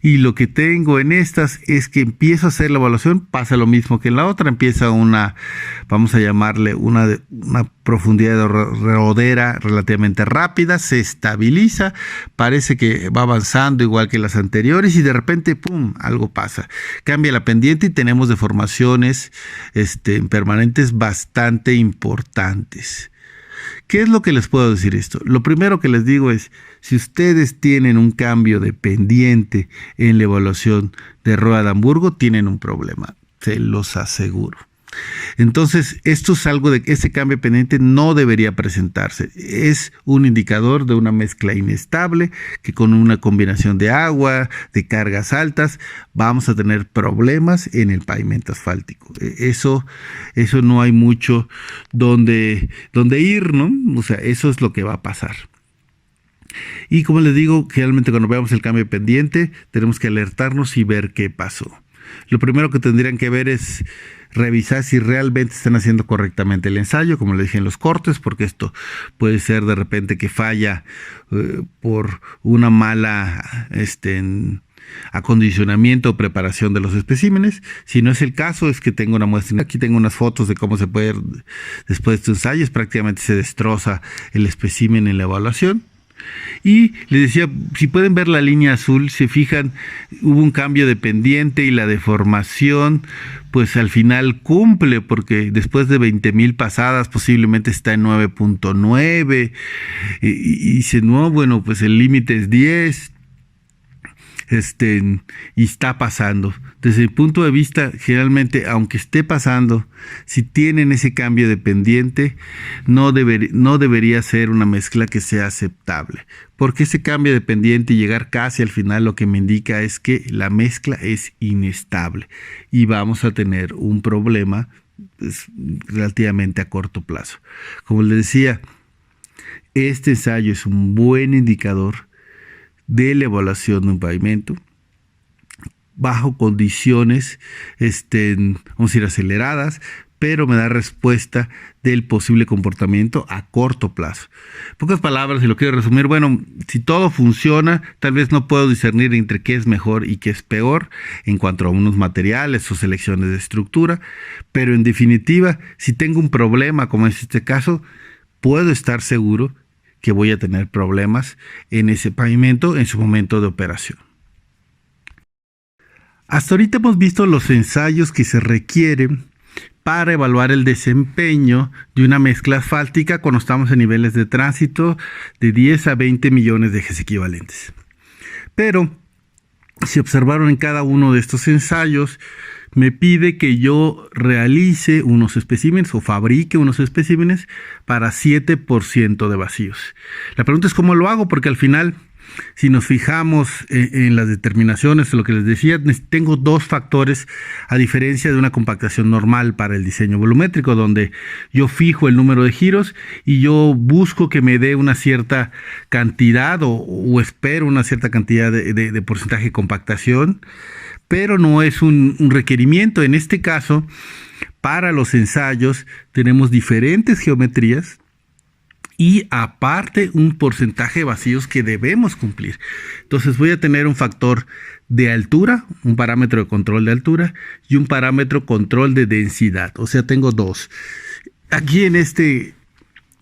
Y lo que tengo en estas es que empiezo a hacer la evaluación, pasa lo mismo que en la otra, empieza vamos a llamarle una profundidad de rodera relativamente rápida, se estabiliza, parece que va avanzando igual que las anteriores y de repente, ¡pum!, algo pasa. Cambia la pendiente y tenemos deformaciones permanentes bastante importantes. ¿Qué es lo que les puedo decir esto? Lo primero que les digo es, si ustedes tienen un cambio de pendiente en la evaluación de rueda de Hamburgo, tienen un problema, se los aseguro. Entonces, esto es algo de que este cambio de pendiente no debería presentarse. Es un indicador de una mezcla inestable que con una combinación de agua, de cargas altas, vamos a tener problemas en el pavimento asfáltico. Eso no hay mucho donde ir, ¿no? O sea, eso es lo que va a pasar. Y como les digo, generalmente cuando veamos el cambio de pendiente, tenemos que alertarnos y ver qué pasó. Lo primero que tendrían que ver es revisar si realmente están haciendo correctamente el ensayo, como le dije en los cortes, porque esto puede ser de repente que falla por una mala acondicionamiento o preparación de los especímenes. Si no es el caso, es que tengo una muestra. Aquí tengo unas fotos de cómo se puede ver después de estos ensayos. Prácticamente se destroza el espécimen en la evaluación. Y les decía, si pueden ver la línea azul, se fijan, hubo un cambio de pendiente y la deformación pues al final cumple, porque después de 20,000 pasadas posiblemente está en 9.9 y dice, no, bueno, pues el límite es 10. Y está pasando. Desde el punto de vista, generalmente, aunque esté pasando, si tienen ese cambio de pendiente, no debería ser una mezcla que sea aceptable, porque ese cambio de pendiente y llegar casi al final lo que me indica es que la mezcla es inestable y vamos a tener un problema pues, relativamente a corto plazo. Como les decía, este ensayo es un buen indicador de la evaluación de un pavimento bajo condiciones, vamos a decir, aceleradas, pero me da respuesta del posible comportamiento a corto plazo. En pocas palabras, si lo quiero resumir, bueno, si todo funciona, tal vez no puedo discernir entre qué es mejor y qué es peor en cuanto a unos materiales o selecciones de estructura, pero en definitiva, si tengo un problema, como es este caso, puedo estar seguro que voy a tener problemas en ese pavimento en su momento de operación. Hasta ahorita hemos visto los ensayos que se requieren para evaluar el desempeño de una mezcla asfáltica cuando estamos en niveles de tránsito de 10 a 20 millones de ejes equivalentes. Pero si observaron en cada uno de estos ensayos, me pide que yo realice unos especímenes o fabrique unos especímenes para 7% de vacíos. La pregunta es cómo lo hago, porque al final, si nos fijamos en las determinaciones, lo que les decía, tengo dos factores a diferencia de una compactación normal para el diseño volumétrico, donde yo fijo el número de giros y yo busco que me dé una cierta cantidad o espero una cierta cantidad de porcentaje de compactación, pero no es un requerimiento. En este caso, para los ensayos tenemos diferentes geometrías y aparte un porcentaje de vacíos que debemos cumplir. Entonces voy a tener un factor de altura, un parámetro de control de altura y un parámetro control de densidad. O sea, tengo dos. Aquí en este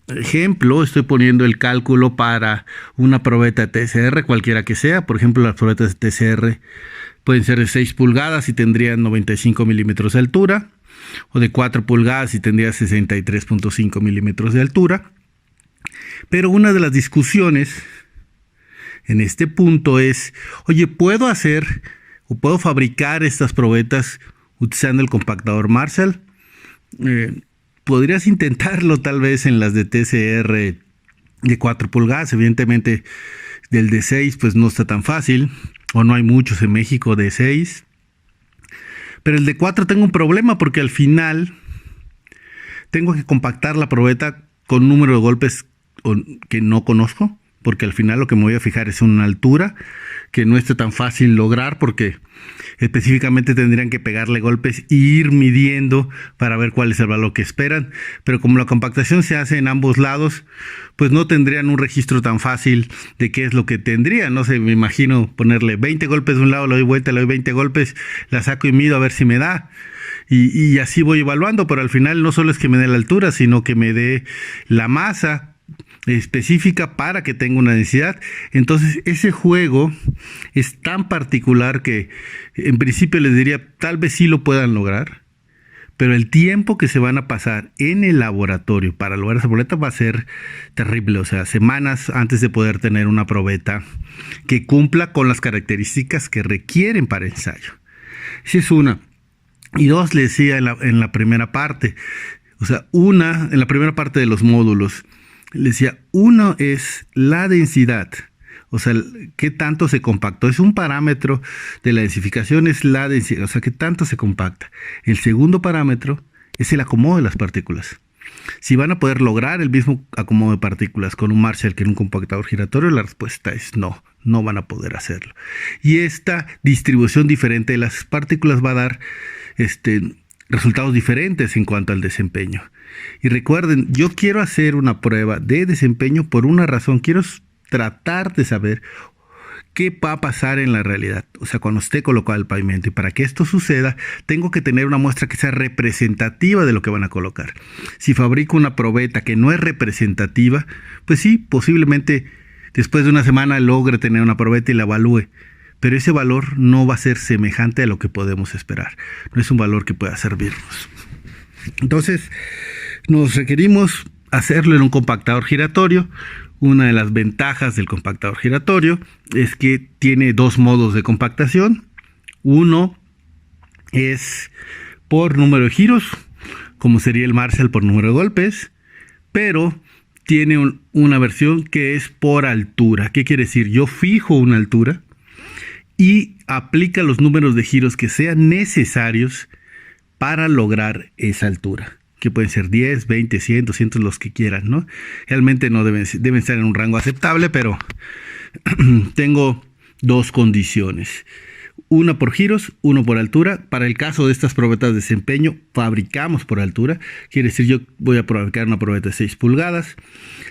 ejemplo estoy poniendo el cálculo para una probeta de TSR, cualquiera que sea. Por ejemplo, las probetas de TSR pueden ser de 6 pulgadas y tendrían 95 milímetros de altura, o de 4 pulgadas y tendría 63.5 milímetros de altura. Pero una de las discusiones en este punto es, oye, ¿puedo hacer o puedo fabricar estas probetas utilizando el compactador Marshall? Podrías intentarlo tal vez en las de TSR de 4 pulgadas, evidentemente del de 6 pues no está tan fácil, o no hay muchos en México de 6, pero el de 4 tengo un problema porque al final tengo que compactar la probeta con un número de golpes que no conozco, porque al final lo que me voy a fijar es una altura que no está tan fácil lograr, porque específicamente tendrían que pegarle golpes e ir midiendo para ver cuál es el valor que esperan, pero como la compactación se hace en ambos lados, pues no tendrían un registro tan fácil de qué es lo que tendrían. No sé, me imagino ponerle 20 golpes de un lado, le doy vuelta, le doy 20 golpes, la saco y mido a ver si me da. Y así voy evaluando, pero al final no solo es que me dé la altura, sino que me dé la masa específica para que tenga una densidad. Entonces ese juego es tan particular que en principio les diría tal vez sí lo puedan lograr, pero el tiempo que se van a pasar en el laboratorio para lograr esa probeta va a ser terrible, o sea, semanas antes de poder tener una probeta que cumpla con las características que requieren para ensayo. Esa es una. Y dos, les decía en la primera parte, o sea, en la primera parte de los módulos, le decía, uno es la densidad, o sea, qué tanto se compactó. Es un parámetro de la densificación, es la densidad, o sea, qué tanto se compacta. El segundo parámetro es el acomodo de las partículas. Si van a poder lograr el mismo acomodo de partículas con un Marshall que en un compactador giratorio, la respuesta es no, no van a poder hacerlo. Y esta distribución diferente de las partículas va a dar resultados diferentes en cuanto al desempeño. Y recuerden, yo quiero hacer una prueba de desempeño por una razón. Quiero tratar de saber qué va a pasar en la realidad, o sea, cuando esté colocado el pavimento. Y para que esto suceda, tengo que tener una muestra que sea representativa de lo que van a colocar. Si fabrico una probeta que no es representativa, pues sí, posiblemente después de una semana logre tener una probeta y la evalúe. Pero ese valor no va a ser semejante a lo que podemos esperar. No es un valor que pueda servirnos. Entonces, nos requerimos hacerlo en un compactador giratorio. Una de las ventajas del compactador giratorio es que tiene dos modos de compactación. Uno es por número de giros, como sería el Marshall por número de golpes, pero tiene una versión que es por altura. ¿Qué quiere decir? Yo fijo una altura y aplica los números de giros que sean necesarios para lograr esa altura, que pueden ser 10, 20, 100, 200, los que quieran, ¿no? Realmente no deben estar en un rango aceptable, pero tengo dos condiciones. Una por giros, uno por altura. Para el caso de estas probetas de desempeño, fabricamos por altura. Quiere decir, yo voy a fabricar una probeta de 6 pulgadas.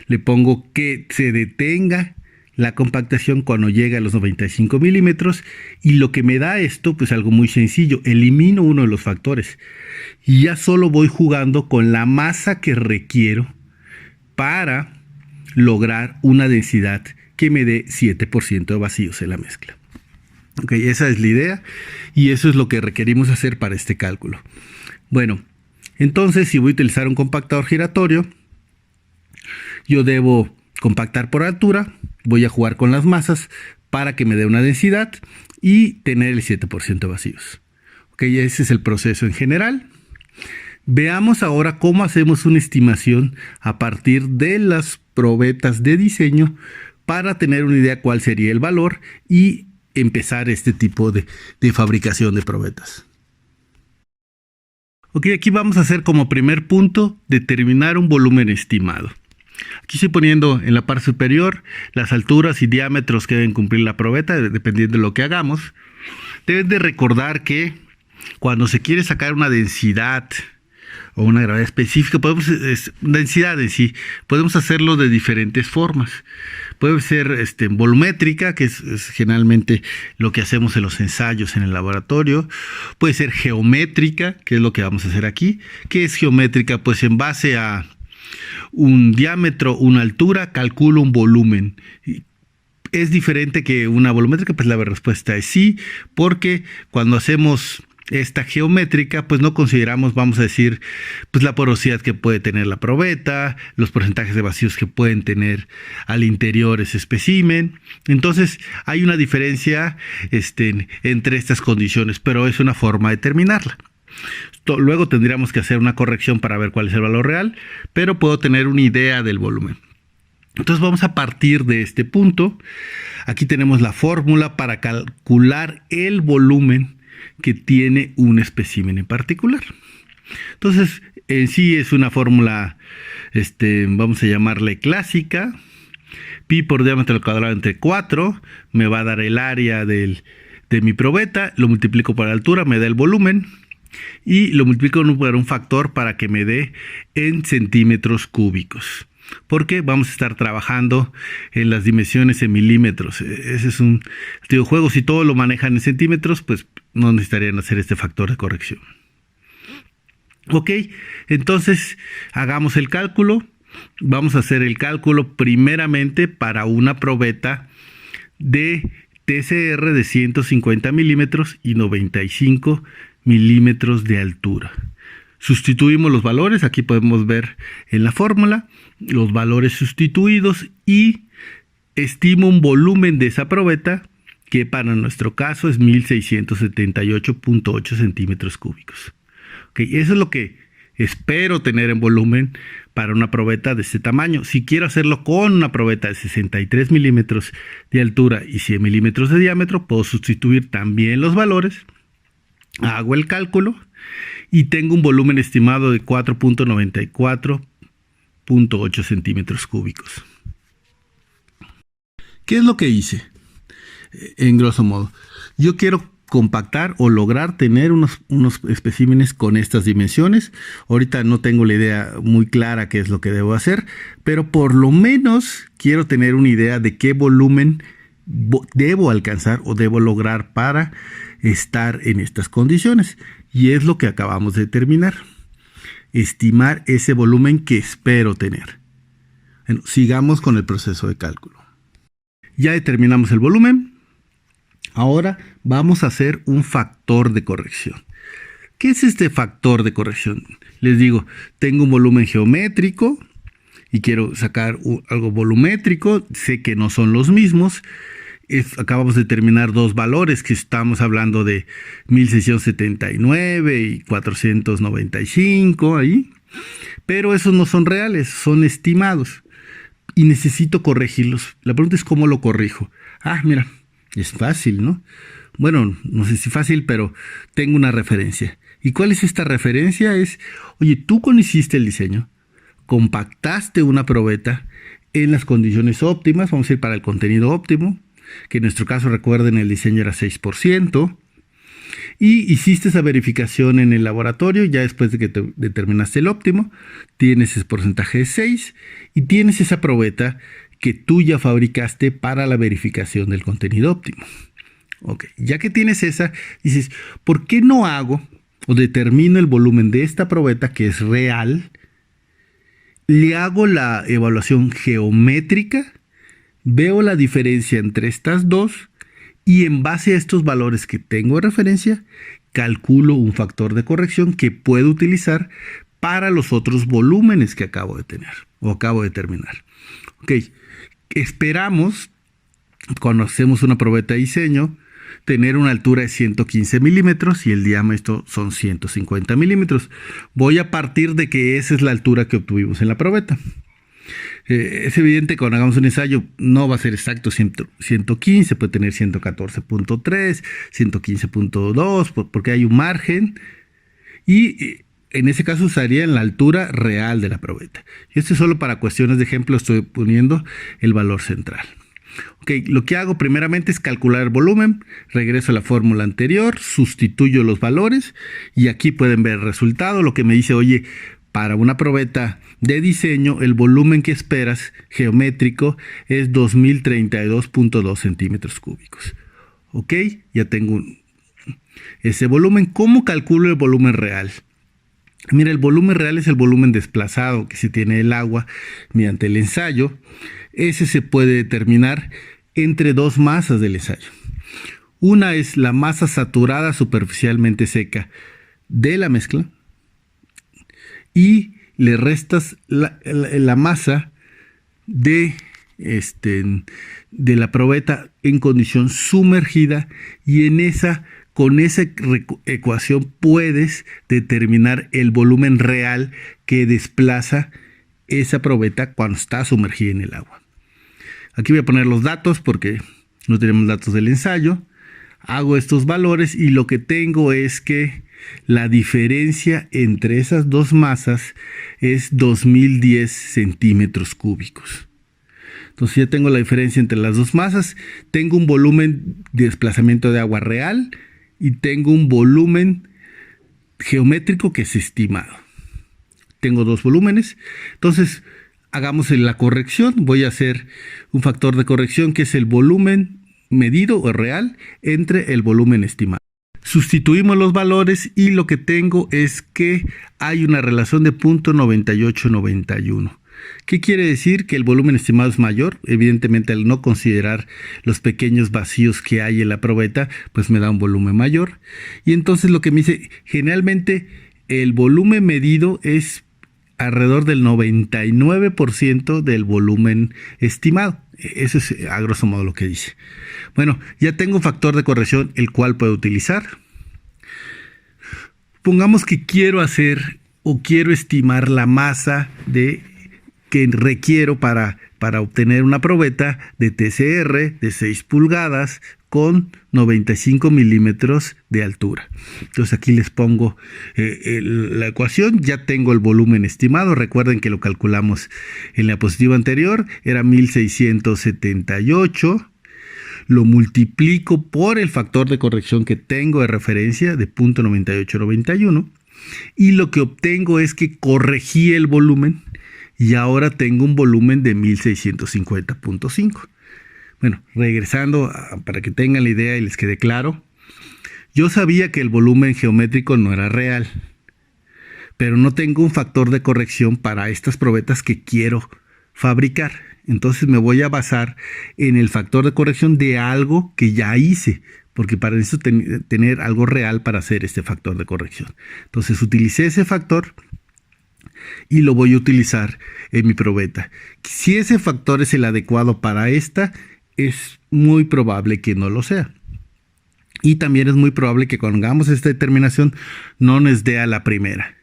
Le pongo que se detenga la compactación cuando llega a los 95 milímetros, y lo que me da esto, pues algo muy sencillo, elimino uno de los factores y ya solo voy jugando con la masa que requiero para lograr una densidad que me dé 7% de vacíos en la mezcla. Ok, esa es la idea y eso es lo que requerimos hacer para este cálculo. Bueno, entonces si voy a utilizar un compactador giratorio, yo debo compactar por altura, voy a jugar con las masas para que me dé una densidad y tener el 7% de vacíos. Ok, ese es el proceso en general. Veamos ahora cómo hacemos una estimación a partir de las probetas de diseño para tener una idea cuál sería el valor y empezar este tipo de fabricación de probetas. Ok, aquí vamos a hacer como primer punto determinar un volumen estimado. Aquí estoy poniendo en la parte superior las alturas y diámetros que deben cumplir la probeta, dependiendo de lo que hagamos. Deben de recordar que cuando se quiere sacar una densidad o una gravedad específica, densidad en sí, podemos hacerlo de diferentes formas. Puede ser volumétrica, que es generalmente lo que hacemos en los ensayos en el laboratorio. Puede ser geométrica, que es lo que vamos a hacer aquí. ¿Qué es geométrica? Pues en base a un diámetro, una altura, calculo un volumen. ¿Es diferente que una volumétrica? Pues la respuesta es sí, porque cuando hacemos esta geométrica, pues no consideramos, vamos a decir, pues la porosidad que puede tener la probeta, los porcentajes de vacíos que pueden tener al interior ese espécimen. Entonces hay una diferencia entre estas condiciones, pero es una forma de determinarla. Luego tendríamos que hacer una corrección para ver cuál es el valor real, pero puedo tener una idea del volumen. Entonces vamos a partir de este punto. Aquí tenemos la fórmula para calcular el volumen que tiene un espécimen en particular. Entonces en sí es una fórmula, vamos a llamarle clásica. Pi por diámetro al cuadrado entre 4 me va a dar el área de mi probeta, lo multiplico por la altura, me da el volumen. Y lo multiplico por un factor para que me dé en centímetros cúbicos, porque vamos a estar trabajando en las dimensiones en milímetros. Ese es un juego. Si todo lo manejan en centímetros, pues no necesitarían hacer este factor de corrección. Ok, entonces hagamos el cálculo. Vamos a hacer el cálculo primeramente para una probeta de TCR de 150 milímetros y 95 milímetros de altura. Sustituimos los valores, aquí podemos ver en la fórmula los valores sustituidos y estimo un volumen de esa probeta que para nuestro caso es 1678.8 centímetros cúbicos. Okay, eso es lo que espero tener en volumen para una probeta de este tamaño. Si quiero hacerlo con una probeta de 63 milímetros de altura y 100 milímetros de diámetro, puedo sustituir también los valores. Hago el cálculo y tengo un volumen estimado de 4.94.8 centímetros cúbicos. ¿Qué es lo que hice? En grosso modo, yo quiero compactar o lograr tener unos especímenes con estas dimensiones. Ahorita no tengo la idea muy clara qué es lo que debo hacer, pero por lo menos quiero tener una idea de qué volumen debo alcanzar o debo lograr para estar en estas condiciones. Y es lo que acabamos de determinar. Estimar ese volumen que espero tener. Bueno, sigamos con el proceso de cálculo. Ya determinamos el volumen. Ahora vamos a hacer un factor de corrección. ¿Qué es este factor de corrección? Les digo, tengo un volumen geométrico y quiero sacar algo volumétrico. Sé que no son los mismos. Acabamos de determinar dos valores, que estamos hablando de 1679 y 495 ahí. Pero esos no son reales, son estimados. Y necesito corregirlos. La pregunta es ¿cómo lo corrijo? Mira, es fácil, ¿no? Bueno, no sé si fácil, pero tengo una referencia. ¿Y cuál es esta referencia? Oye, tú cuando hiciste el diseño, compactaste una probeta en las condiciones óptimas, vamos a ir para el contenido óptimo, que en nuestro caso, recuerden, el diseño era 6%, y hiciste esa verificación en el laboratorio, ya después de que te determinaste el óptimo, tienes ese porcentaje de 6, y tienes esa probeta que tú ya fabricaste para la verificación del contenido óptimo. Ok, ya que tienes esa, dices, ¿por qué no hago o determino el volumen de esta probeta que es real? Le hago la evaluación geométrica, veo la diferencia entre estas dos y en base a estos valores que tengo de referencia, calculo un factor de corrección que puedo utilizar para los otros volúmenes que acabo de tener o acabo de determinar. Ok, esperamos, cuando hacemos una probeta de diseño, tener una altura de 115 milímetros y el diámetro son 150 milímetros. Voy a partir de que esa es la altura que obtuvimos en la probeta. Es evidente que cuando hagamos un ensayo no va a ser exacto 115, puede tener 114.3, 115.2, porque hay un margen. Y en ese caso usaría la altura real de la probeta. Y esto es solo para cuestiones de ejemplo, estoy poniendo el valor central. Ok, lo que hago primeramente es calcular el volumen, regreso a la fórmula anterior, sustituyo los valores y aquí pueden ver el resultado, lo que me dice, oye, para una probeta de diseño el volumen que esperas geométrico es 2032.2 centímetros cúbicos. Ok, ya tengo ese volumen. ¿Cómo calculo el volumen real? Mira, el volumen real es el volumen desplazado que se tiene el agua mediante el ensayo. Ese se puede determinar entre dos masas del ensayo. Una es la masa saturada superficialmente seca de la mezcla y le restas la masa de la probeta en condición sumergida y con esa ecuación puedes determinar el volumen real que desplaza esa probeta cuando está sumergida en el agua. Aquí voy a poner los datos porque no tenemos datos del ensayo. Hago estos valores y lo que tengo es que la diferencia entre esas dos masas es 2010 centímetros cúbicos. Entonces ya tengo la diferencia entre las dos masas. Tengo un volumen de desplazamiento de agua real y tengo un volumen geométrico que es estimado. Tengo dos volúmenes. Entonces hagamos la corrección. Voy a hacer un factor de corrección que es el volumen medido o real entre el volumen estimado. Sustituimos los valores y lo que tengo es que hay una relación de 0.9891. ¿Qué quiere decir? Que el volumen estimado es mayor. Evidentemente, al no considerar los pequeños vacíos que hay en la probeta, pues me da un volumen mayor. Y entonces lo que me dice, generalmente el volumen medido es alrededor del 99% del volumen estimado. Eso es a grosso modo lo que dice. Bueno, ya tengo un factor de corrección el cual puedo utilizar. Pongamos que quiero hacer o quiero estimar la masa que requiero para obtener una probeta de TCR de 6 pulgadas con 95 milímetros de altura. Entonces aquí les pongo la ecuación. Ya tengo el volumen estimado. Recuerden que lo calculamos en la diapositiva anterior. Era 1678. lo multiplico por el factor de corrección que tengo de referencia de 0.9891 y lo que obtengo es que corregí el volumen y ahora tengo un volumen de 1650.5. Bueno, regresando para que tengan la idea y les quede claro, yo sabía que el volumen geométrico no era real, pero no tengo un factor de corrección para estas probetas que quiero fabricar. Entonces me voy a basar en el factor de corrección de algo que ya hice, porque para eso tener algo real para hacer este factor de corrección. Entonces utilicé ese factor y lo voy a utilizar en mi probeta. Si ese factor es el adecuado para esta, es muy probable que no lo sea. Y también es muy probable que cuando hagamos esta determinación no nos dé a la primera.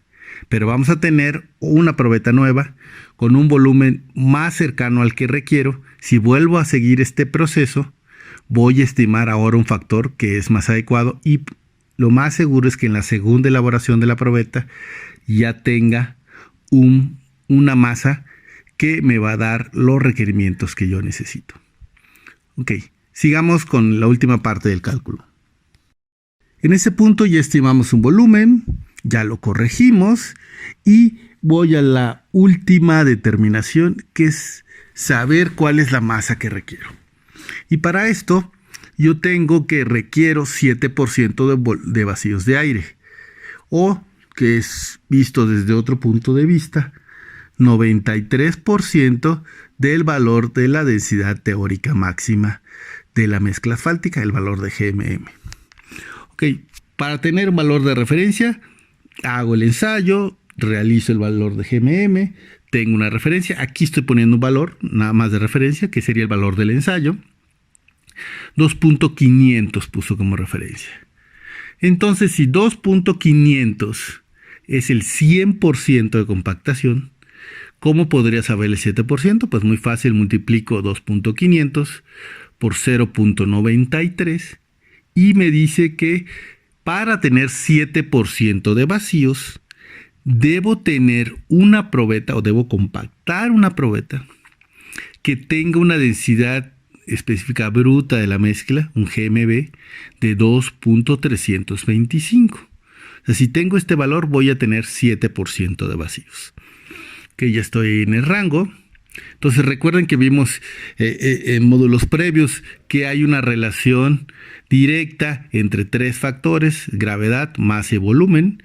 Pero vamos a tener una probeta nueva con un volumen más cercano al que requiero. Si vuelvo a seguir este proceso, voy a estimar ahora un factor que es más adecuado y lo más seguro es que en la segunda elaboración de la probeta ya tenga una masa que me va a dar los requerimientos que yo necesito. Ok, sigamos con la última parte del cálculo. En ese punto ya estimamos un volumen, ya lo corregimos y voy a la última determinación, que es saber cuál es la masa que requiero. Y para esto yo tengo que requiero 7% de vacíos de aire, o que es visto desde otro punto de vista, 93% del valor de la densidad teórica máxima de la mezcla asfáltica, el valor de GMM. Ok, para tener un valor de referencia, hago el ensayo, realizo el valor de GMM, tengo una referencia, aquí estoy poniendo un valor nada más de referencia, que sería el valor del ensayo, 2.500 puso como referencia. Entonces, si 2.500 es el 100% de compactación, ¿cómo podría saber el 7%? Pues muy fácil, multiplico 2.500 por 0.93 y me dice que para tener 7% de vacíos, debo tener una probeta o debo compactar una probeta que tenga una densidad específica bruta de la mezcla, un GMB, de 2.325. O sea, si tengo este valor, voy a tener 7% de vacíos. Que ya estoy en el rango. Entonces recuerden que vimos en módulos previos que hay una relación directa entre tres factores: gravedad, masa y volumen.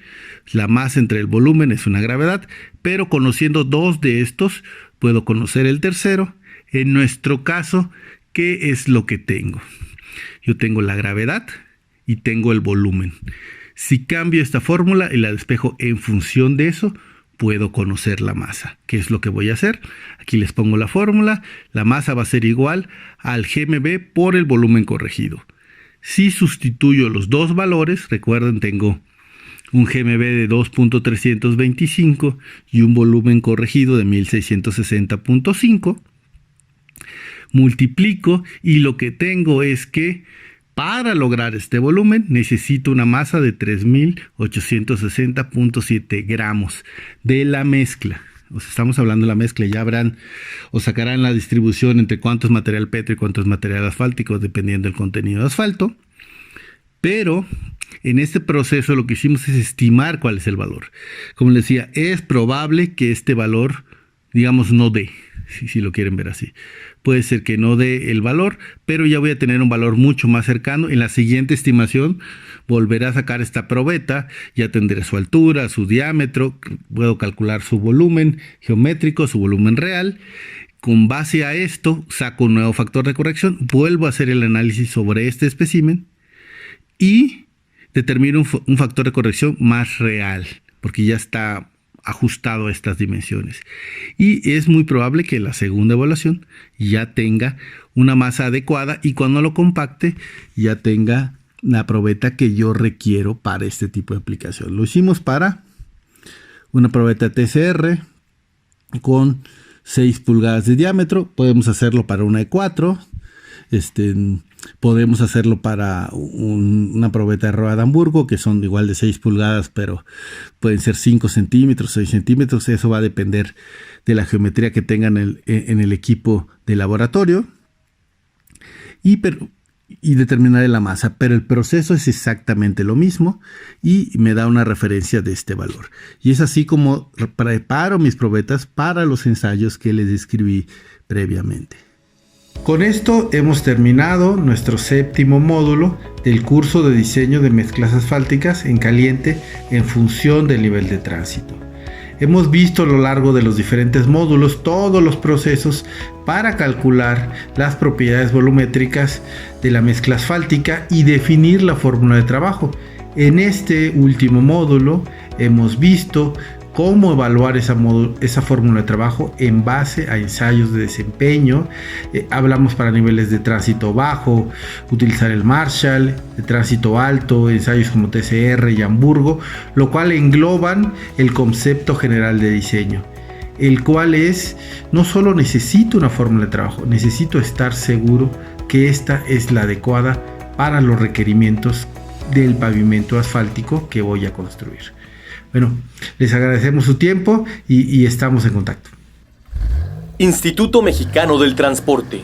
La masa entre el volumen es una gravedad, pero conociendo dos de estos puedo conocer el tercero. En nuestro caso, ¿qué es lo que tengo? Yo tengo la gravedad y tengo el volumen. Si cambio esta fórmula y la despejo en función de eso, puedo conocer la masa. ¿Qué es lo que voy a hacer? Aquí les pongo la fórmula. La masa va a ser igual al GMB por el volumen corregido. Si sustituyo los dos valores, recuerden, tengo un GMB de 2.325 y un volumen corregido de 1660.5. Multiplico y lo que tengo es que para lograr este volumen necesito una masa de 3.860.7 gramos de la mezcla. O sea, estamos hablando de la mezcla, ya habrán o sacarán la distribución entre cuánto es material petro y cuánto es material asfáltico, dependiendo del contenido de asfalto. Pero en este proceso lo que hicimos es estimar cuál es el valor. Como les decía, es probable que este valor, digamos, no dé, si lo quieren ver así. Puede ser que no dé el valor, pero ya voy a tener un valor mucho más cercano. En la siguiente estimación volveré a sacar esta probeta, ya tendré su altura, su diámetro, puedo calcular su volumen geométrico, su volumen real. Con base a esto saco un nuevo factor de corrección, vuelvo a hacer el análisis sobre este espécimen y determino un factor de corrección más real, porque ya está ajustado a estas dimensiones. Y es muy probable que la segunda evaluación ya tenga una masa adecuada y cuando lo compacte ya tenga la probeta que yo requiero para este tipo de aplicación. Lo hicimos para una probeta TCR con 6 pulgadas de diámetro. Podemos hacerlo para una de 4. Podemos hacerlo para una probeta de Roa de Hamburgo, que son igual de 6 pulgadas, pero pueden ser 5 centímetros, 6 centímetros. Eso va a depender de la geometría que tengan en el equipo de laboratorio. y determinaré la masa, pero el proceso es exactamente lo mismo y me da una referencia de este valor. Y es así como preparo mis probetas para los ensayos que les describí previamente. Con esto hemos terminado nuestro 7º módulo del curso de diseño de mezclas asfálticas en caliente en función del nivel de tránsito. Hemos visto a lo largo de los diferentes módulos todos los procesos para calcular las propiedades volumétricas de la mezcla asfáltica y definir la fórmula de trabajo. En este último módulo hemos visto cómo evaluar esa fórmula de trabajo en base a ensayos de desempeño. Hablamos para niveles de tránsito bajo, utilizar el Marshall, de tránsito alto, ensayos como TCR y Hamburgo, lo cual engloban el concepto general de diseño, el cual es: no solo necesito una fórmula de trabajo, necesito estar seguro que esta es la adecuada para los requerimientos del pavimento asfáltico que voy a construir. Bueno, les agradecemos su tiempo y estamos en contacto. Instituto Mexicano del Transporte.